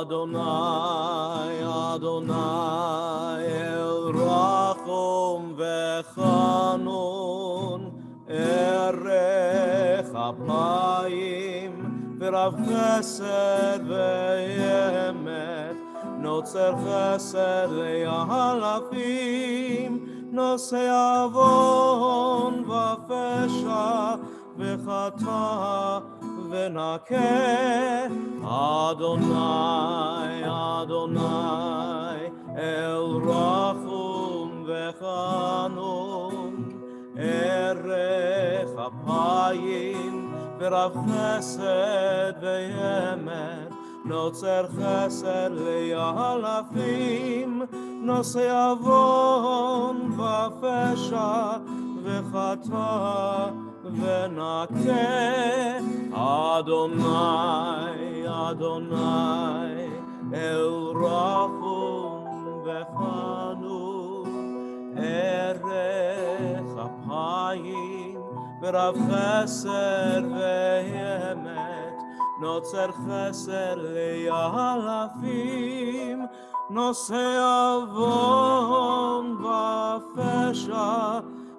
Adonai, Adonai, El Rachum Vechanun, Erech Apayim, V'Rav Chesed V'Yemet, Notzer Chesed Le'Halafim, Nosei Avon V'Fesha V'Chata V'Nakeh, Adonai, Adonai, El Rachum Vechanun, Erech Apayim, V'Rav Chesed V'Yemet, Notzer Chesed Le'Halafim, Nosei Avon V'Fesha V'Chata V'Nakeh, Adonai, Adonai, El Rachum Vechanun, Erech Apayim, V'Rav Chesed V'Yemet, Notzer Chesed Le'Halafim, Nosei Avon V'Fesha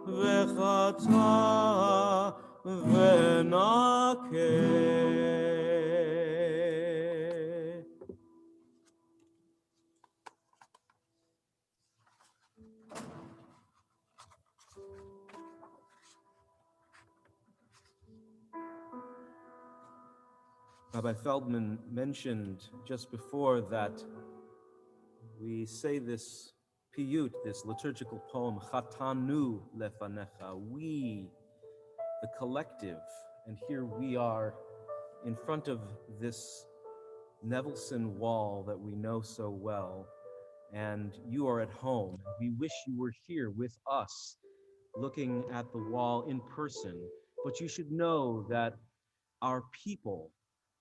V'Chata V'Nakeh. Rabbi Feldman mentioned just before that we say this piyut, this liturgical poem, Chatanu lefanecha, we, the collective, and here we are in front of this Nevelson wall that we know so well, and you are at home. We wish you were here with us, looking at the wall in person, but you should know that our people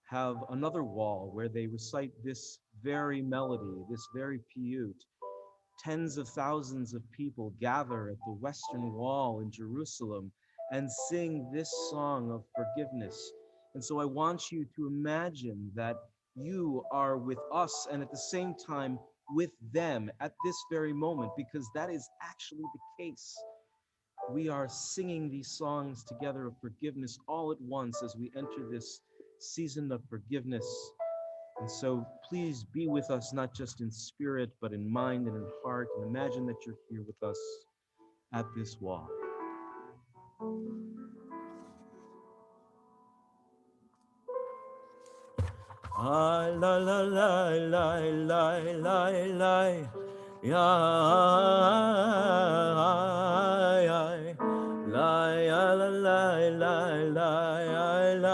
have another wall where they recite this very melody, this very piyut. Tens of thousands of people gather at the Western Wall in Jerusalem and sing this song of forgiveness. And so I want you to imagine that you are with us and at the same time with them at this very moment, because that is actually the case. We are singing these songs together of forgiveness all at once as we enter this season of forgiveness. And so please be with us, not just in spirit, but in mind and in heart, and imagine that you're here with us at this wall. La la la la la la la la, ya la la la la la la,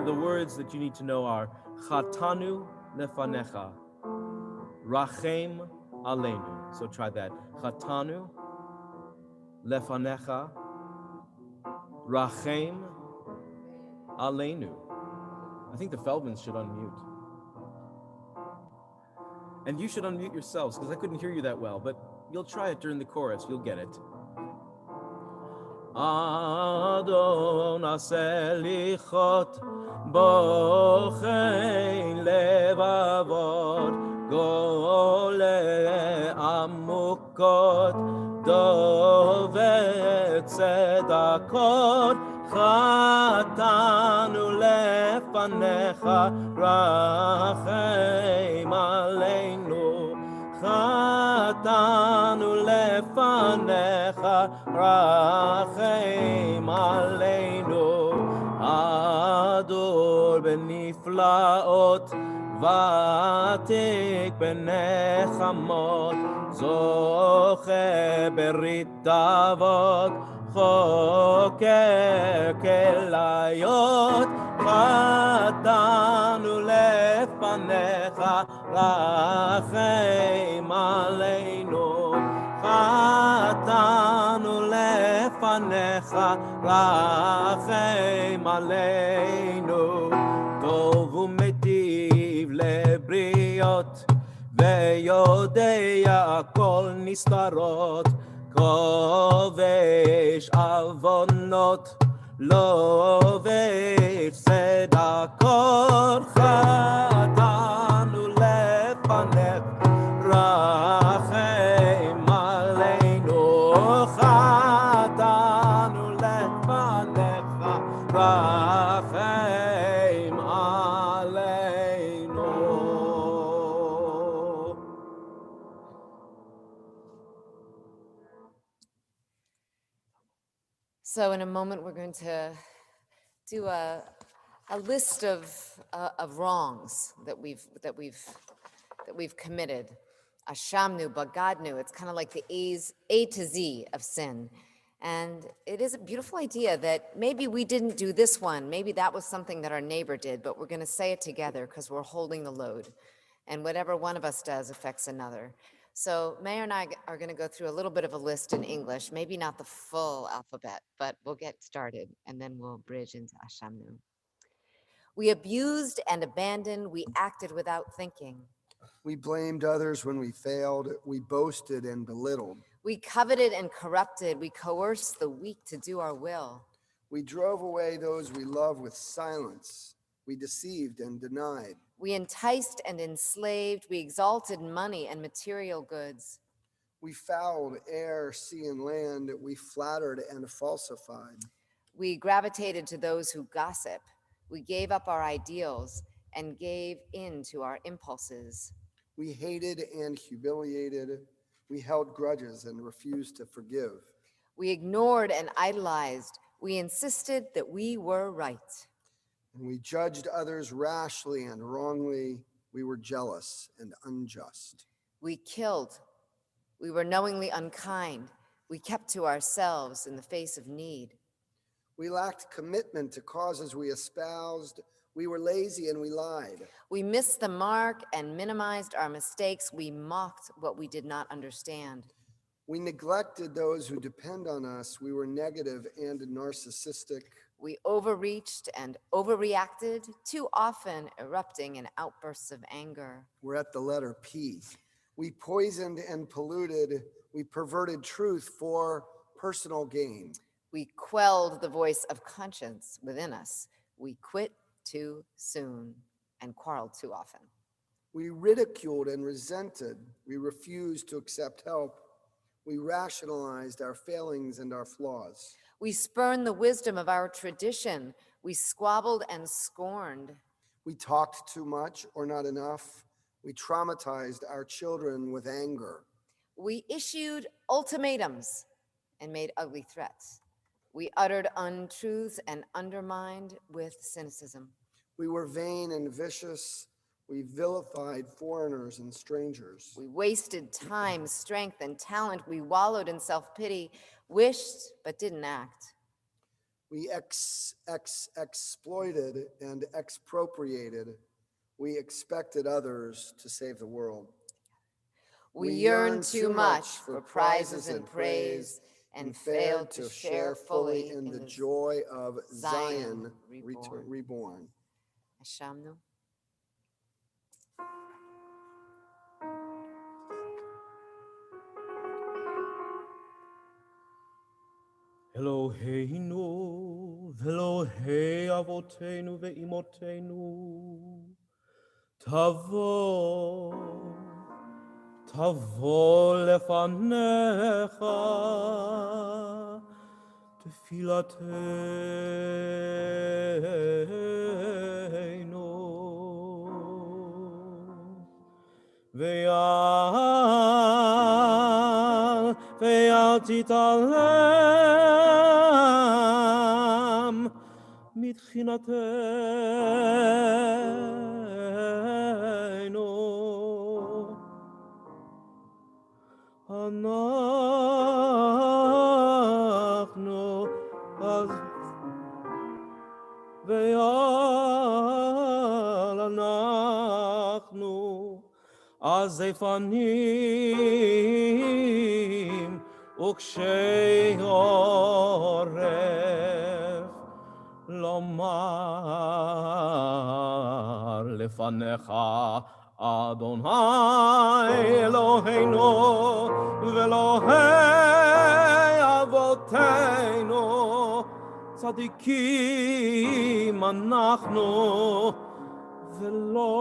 the words that you need to know are Chatanu lefanecha, Rachem aleinu. So try that. Chatanu lefanecha, Rachem aleinu. I think the Feldmans should unmute. And you should unmute yourselves, because I couldn't hear you that well, but you'll try it during the chorus. You'll get it. Adon aselichot bochein levavot gole amukot dovet tzedakot chatanu lefanecha rachem aleinu chatanu lefanecha rachem aleinu ador beniflaot ותיק בנחמות, זוכה ברית אבות, חוקר כליות, חטאנו לפניך, רחם עלינו. חטאנו לפניך, רחם עלינו. טוב ומיטיב לבריות, ויודע כל נסתרות, כובש עוונות, לובש צדקות. חטאנו לפניך, רחם עלינו. חטאנו לפניך, רחם עלינו. So in a moment, we're going to do a list of wrongs that we've committed. Ashamnu, bagadnu. It's kind of like the A to Z of sin. And it is a beautiful idea that maybe we didn't do this one. Maybe that was something that our neighbor did, but we're going to say it together because we're holding the load. And whatever one of us does affects another. So Mayor and I are going to go through a little bit of a list in English, maybe not the full alphabet, but we'll get started and then we'll bridge into Ashamnu. We abused and abandoned. We acted without thinking. We blamed others when we failed. We boasted and belittled. We coveted and corrupted. We coerced the weak to do our will. We drove away those we love with silence. We deceived and denied. We enticed and enslaved. We exalted money and material goods. We fouled air, sea, and land. We flattered and falsified. We gravitated to those who gossip. We gave up our ideals and gave in to our impulses. We hated and humiliated. We held grudges and refused to forgive. We ignored and idolized. We insisted that we were right. And we judged others rashly and wrongly. We were jealous and unjust. We killed. We were knowingly unkind. We kept to ourselves in the face of need. We lacked commitment to causes we espoused. We were lazy and we lied. We missed the mark and minimized our mistakes. We mocked what we did not understand. We neglected those who depend on us. We were negative and narcissistic. We overreached and overreacted, too often erupting in outbursts of anger. We're at the letter P. We poisoned and polluted. We perverted truth for personal gain. We quelled the voice of conscience within us. We quit too soon and quarreled too often. We ridiculed and resented. We refused to accept help. We rationalized our failings and our flaws. We spurned the wisdom of our tradition. We squabbled and scorned. We talked too much or not enough. We traumatized our children with anger. We issued ultimatums and made ugly threats. We uttered untruths and undermined with cynicism. We were vain and vicious. We vilified foreigners and strangers. We wasted time, strength, and talent. We wallowed in self-pity, wished but didn't act. We exploited and expropriated. We expected others to save the world. We yearned too much for prizes and praise and failed to share fully in the joy of Zion reborn. Ashamnu. Eloheinu, Elohei avotenu ve'imotenu, tavo lefanecha, tefilateinu, ve'al titalem מתחינתנו אנחנו אז ויאל אנחנו הזפנים וקשי עורף לומר לפניך אדוני אלוהינו ואלוהי אבותינו צדיקים אנחנו ולא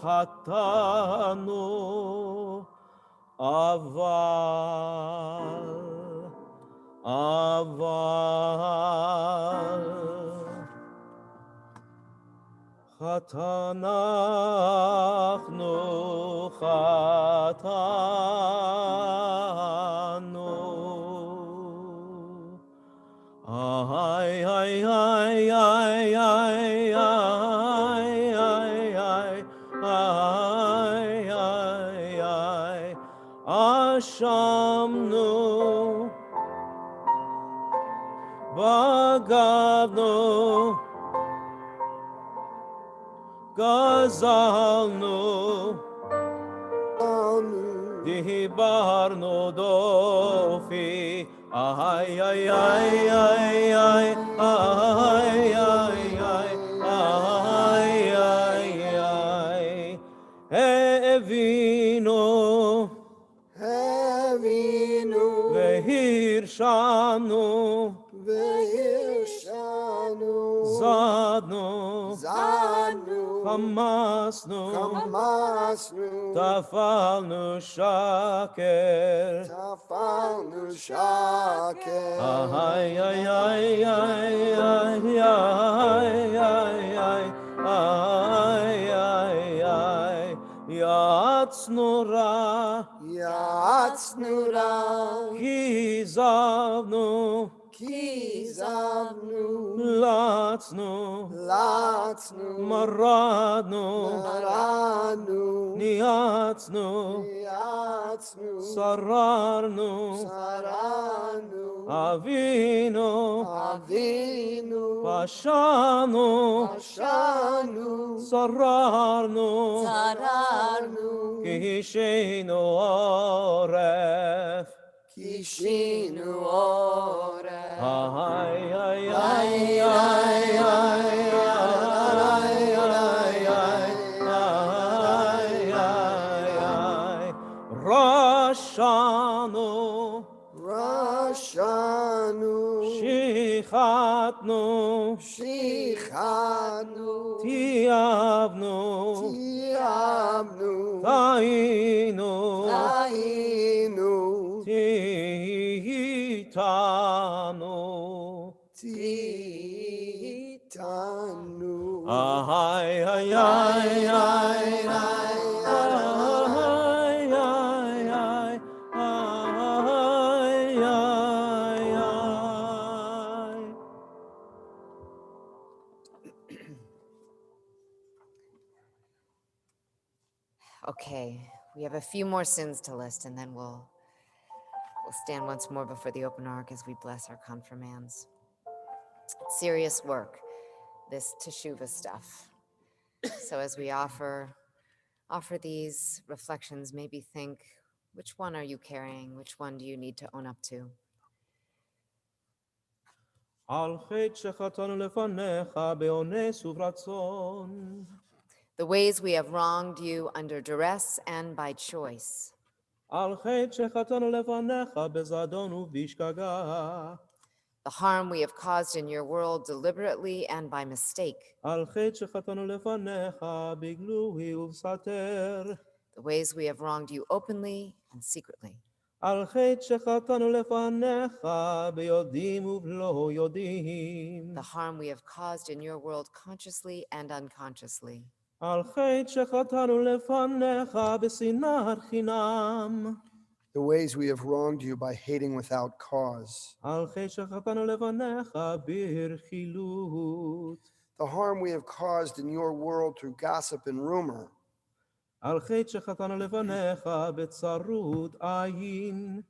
חטאנו אבל חטאנו ay ay ay ay ay ay ay ay ay ay אשמנו בגדנו גזלנו דיברנו דופי ay ay ay ay ay ay ay ay ay ay הבינו והרשענו זדנו חמסנו טפלנו שקר ay ay ay ay ay ay ay ay ay ay יעצנו רע כיזבנו לצנו מרדנו ניאצנו שררנו אבינו פשענו שררנו כישינו עורף ay ay ay ay ay רשענו שחטנו תייבנו טעינו תיתנו ay ay ay ay Okay, we have a few more sins to list, and then we'll stand once more before the open ark as we bless our confirmands. It's serious work, this teshuvah stuff. So as we offer these reflections, maybe think, which one are you carrying? Which one do you need to own up to? על חטא שחטאנו לפניך באונס וברצון. The ways we have wronged you under duress and by choice. על חטא שחטאנו לפניך בזדון ובשגגה. The harm we have caused in your world deliberately and by mistake. על חטא שחטאנו לפניך בגלוי ובסתר. The ways we have wronged you openly and secretly. על חטא שחטאנו לפניך ביודעים ובלא יודעים. The harm we have caused in your world consciously and unconsciously. על חטא שחטאנו לפניך בשנאת חינם. the ways we have wronged you by hating without cause, על חטא שחטאנו לפניך ברכילות, the harm we have caused in your world through gossip and rumor, על חטא שחטאנו לפניך בצרות עין,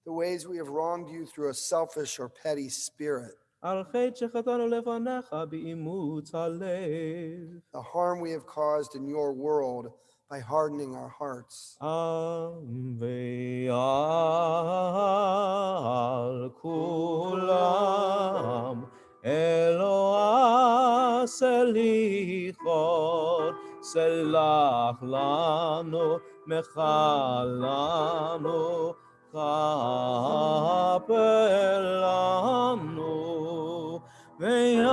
the ways we have wronged you through a selfish or petty spirit, על חטא שחטאנו לפניך באימוץ הלב, the harm we have caused in your world by hardening our hearts. ועל כולם אלוה סליחות, סלח לנו, מחל לנו, כפר לנו, ועל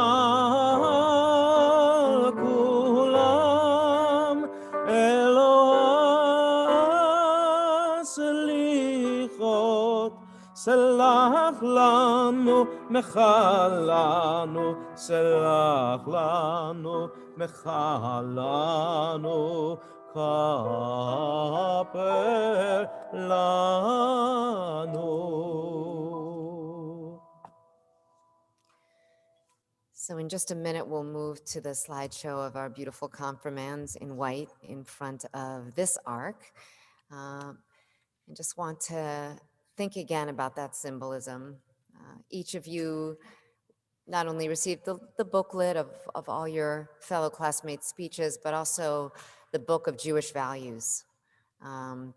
כולם אלוה סליחות, סלח לנו, מחל לנו, סלח לנו, מחל לנו, כפר לנו. So in just a minute, we'll move to the slideshow of our beautiful confirmands in white in front of this ark. I just want to think again about that symbolism. Each of you not only received the booklet of all your fellow classmates' speeches, but also the book of Jewish values,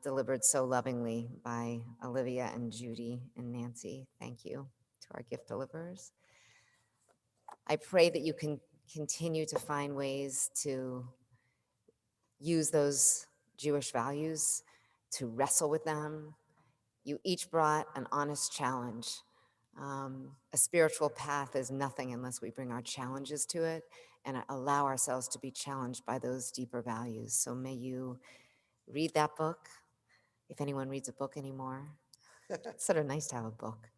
delivered so lovingly by Olivia and Judy and Nancy. Thank you to our gift deliverers. I pray that you can continue to find ways to use those Jewish values, to wrestle with them. You each brought an honest challenge. A spiritual path is nothing unless we bring our challenges to it and allow ourselves to be challenged by those deeper values. So may you read that book, if anyone reads a book anymore. It's sort of nice to have a book.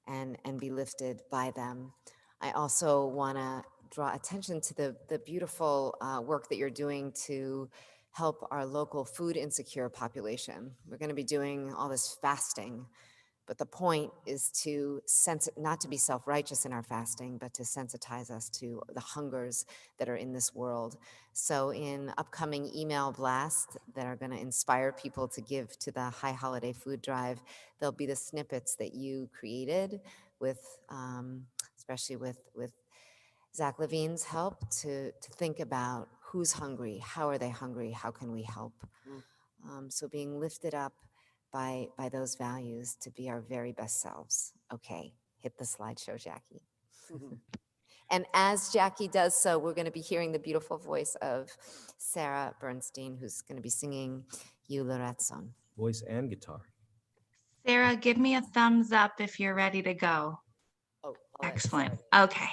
And be lifted by them. I also want to draw attention to the beautiful work that you're doing to help our local food insecure population. We're going to be doing all this fasting, but the point is to not to be self-righteous in our fasting, but to sensitize us to the hungers that are in this world. So in upcoming email blasts that are going to inspire people to give to the High Holiday Food Drive, there'll be the snippets that you created with, especially with Zach Levine's help to think about who's hungry, how are they hungry, how can we help? So being lifted up by those values to be our very best selves. Okay, hit the slideshow, Jackie. And as Jackie does so, we're going to be hearing the beautiful voice of Sarah Bernstein, who's going to be singing You L'Ratzon. Voice and guitar. Sarah, give me a thumbs up if you're ready to go. Oh, excellent. Okay.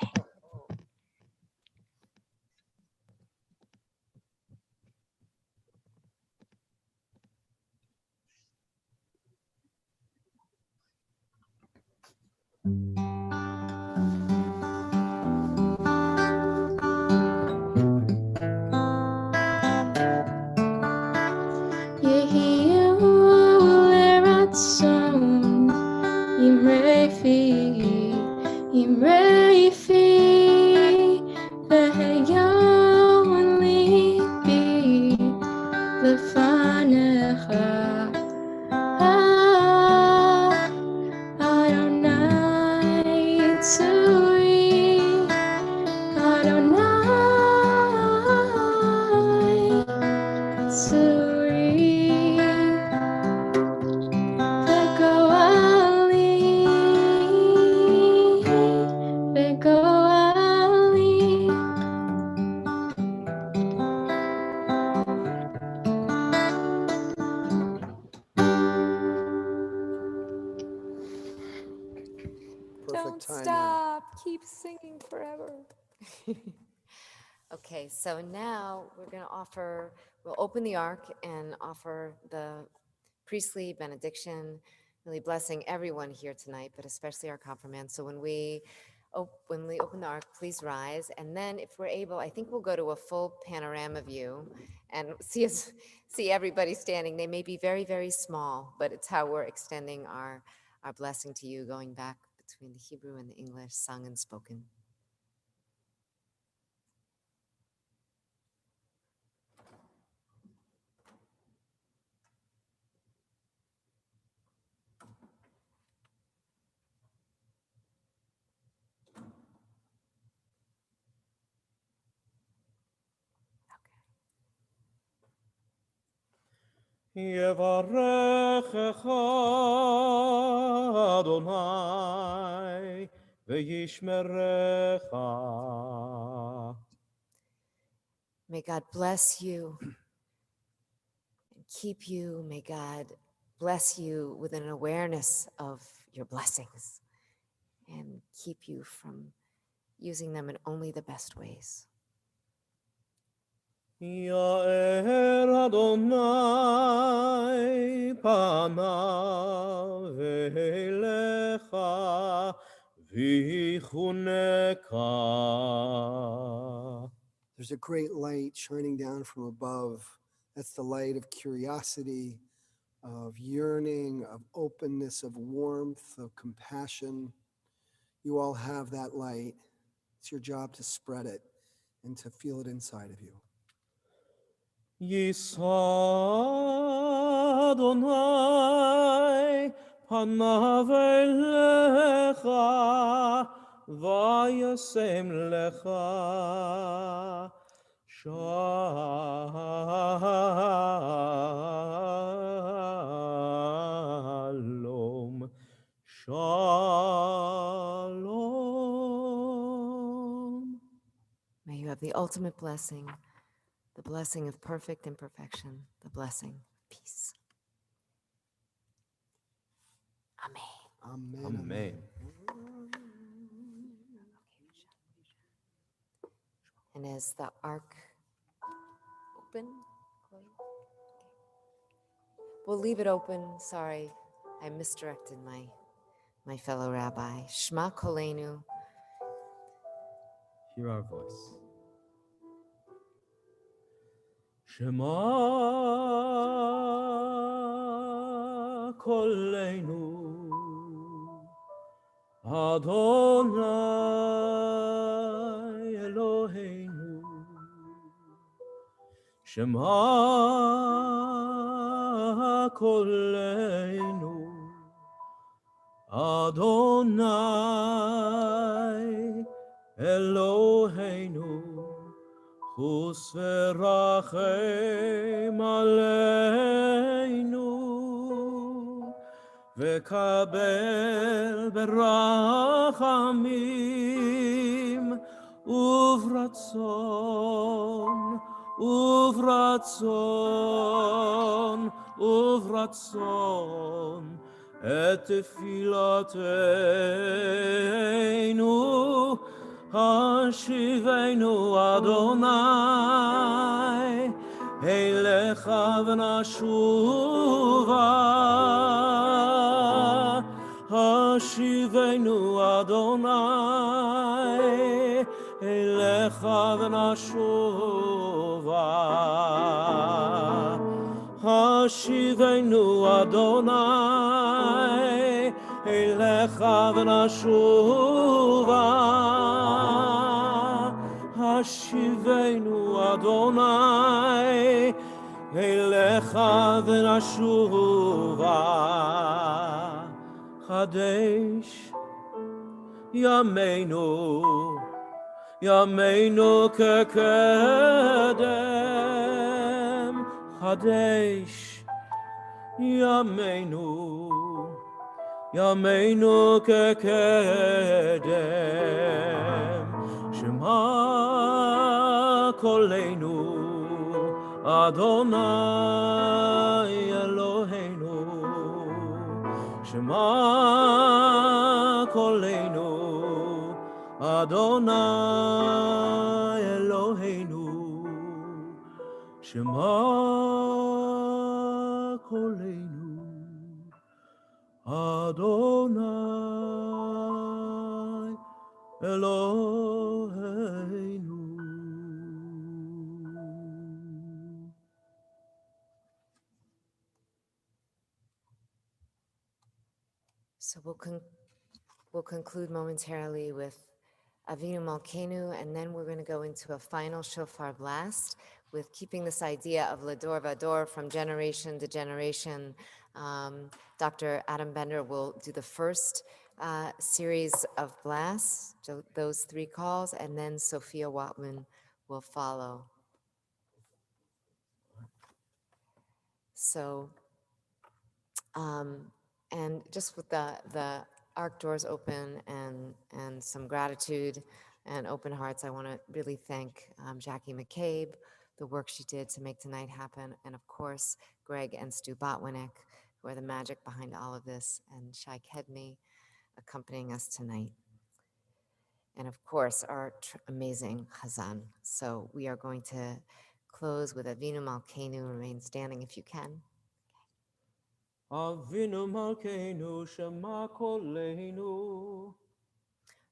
Don't stop, keep singing forever. Okay, so now we're going to we'll open the ark and offer the priestly benediction, really blessing everyone here tonight, but especially our confirmants. So when we when we open the ark, please rise. And then if we're able, I think we'll go to a full panorama view and see everybody standing. They may be very, very small, but it's how we're extending our blessing to you, going back between the Hebrew and the English, sung and spoken. יברכך אדוני וישמרך. May God bless you and keep you. May God bless you with an awareness of your blessings and keep you from using them in only the best ways. יאר אדוני פניו אליך ויחונך. There's a great light shining down from above. That's the light of curiosity, of yearning, of openness, of warmth, of compassion. You all have that light. It's your job to spread it and to feel it inside of you. יישא אדוני פניו אליך וישם לך שלום. Shalom. May you have the ultimate blessing, the blessing of perfect imperfection, the blessing of peace. Amen. Amen. Amen. And as the ark open, we'll leave it open. Sorry, I misdirected my fellow rabbi. Shema Kolenu. Hear our voice. Shema Kolenu Adonai Eloheinu. Shema Kolenu Adonai Eloheinu. Chus v'rachem aleinu v'kabel berachamim uvratzon et tefilotenu Hashivenu Adonai Eilecha v'nashuva. Hashivenu Adonai Eilecha v'nashuva. Hashivenu Adonai Eilecha v'nashuva. Hashivenu Adonai Eilecha v'nashuva. Chadesh Yameinu Yameinu kekedem. Chadesh Yameinu Yameinu kekedem. Shema Kolenu Adonai Eloheinu. Shema Kolenu Adonai Eloheinu. Shema Kolenu Adonai Eloheinu. So we'll conclude momentarily with Avinu Malkeinu, and then we're going to go into a final shofar blast with keeping this idea of Lador Vador from generation to generation. Dr. Adam Bender will do the first series of blasts, those 3 calls, and then Sophia Watman will follow. So, and just with the ARC doors open and some gratitude and open hearts, I want to really thank Jackie McCabe, the work she did to make tonight happen, and of course, Greg and Stu Botwinick, who are the magic behind all of this, and Shai Kedmi accompanying us tonight. And of course, our amazing Chazan. So we are going to close with Avinu Malkeinu. Remain standing if you can. Avinu Malkeinu Shema Koleinu.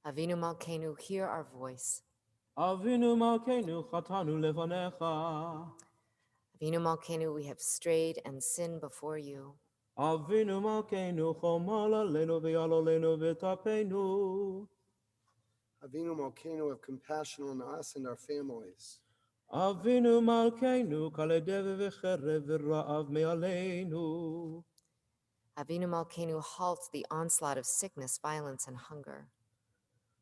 Avinu Malkeinu, hear our voice. Avinu Malkeinu Chatanu Levanecha. Avinu Malkeinu, we have strayed and sinned before you. Avinu Malkeinu Chomal Aleinu V'Yalolenu V'Tapenu. Avinu Malkeinu, have compassion on us and our families. Avinu Malkeinu Kaledev V'Cherev V'Ra'av Me'aleinu. Avinu Malkeinu, halt the onslaught of sickness, violence, and hunger.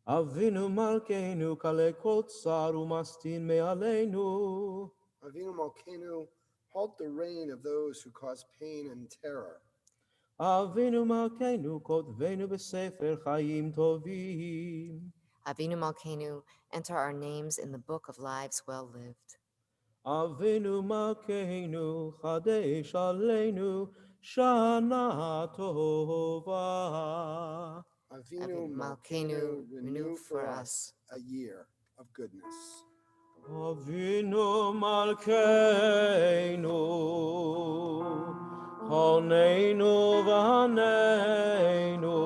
Avinu Malkeinu Kale Kol Tsar Umastin Me'aleinu. Avinu Malkeinu, halt the reign of those who cause pain and terror. Avinu Malkeinu Kotvenu B'Sefer Chaim Tovim. Avinu Malkeinu, enter our names in the book of lives well lived. Avinu Malkeinu Chadesh Aleinu Shana Tova. Avinu Malkeinu, renew for us a year of goodness. Avinu Malkeinu Choneinu V'Haneinu.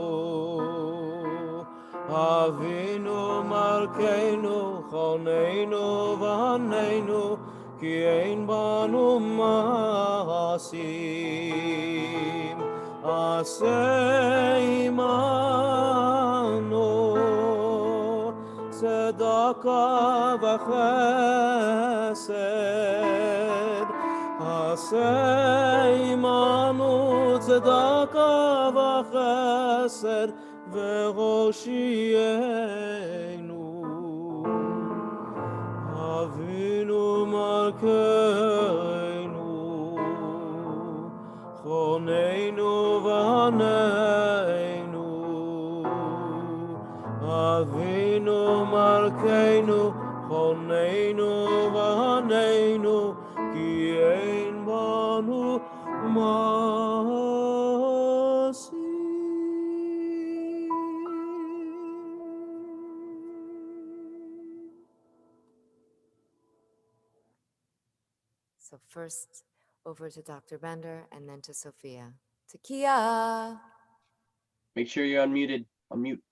Avinu Malkeinu Choneinu V'Haneinu Ki ein banu ma'asim Aseh imanu Tzedakah v'chesed Aseh imanu tzedakah v'chesed V'choshienu. Avinu Malkeinu Choneinu V'Haneinu. Avinu Malkeinu Choneinu V'Haneinu Ki ein banu ma'asim. So first over to Dr. Bender and then to Sophia. Tekiah. Make sure you're unmuted. Unmute.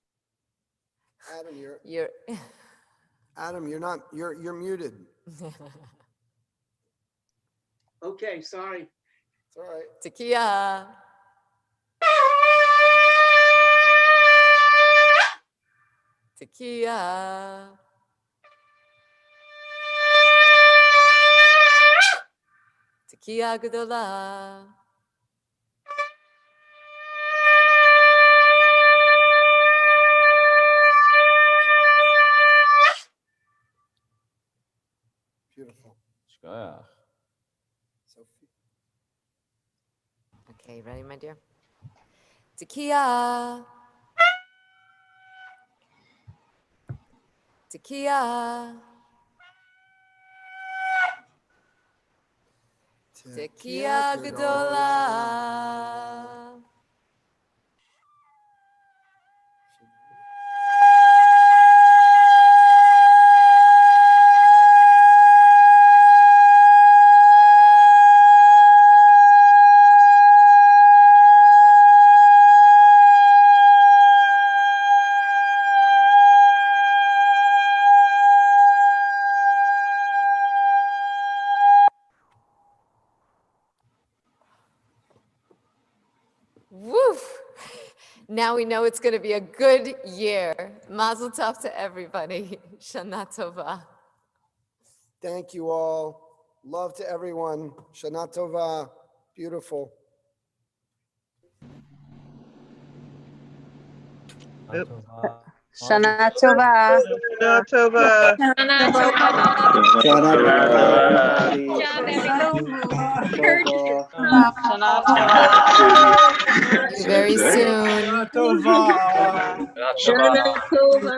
Adam, you're muted. Okay, sorry. It's all right. Tekiah. Tekiah. Tekiah Gedolah. Beautiful. Shkoyach. Sophie. Okay, ready, my dear? Tekiah. Tekiah. Tekiah Gedolah. Now we know it's going to be a good year. Mazel tov to everybody. Shana Tova. Thank you all. Love to everyone. Shana Tova. Beautiful. Shana Tova. Shana Tova. Shana See you very soon. Tova. Shana Tova.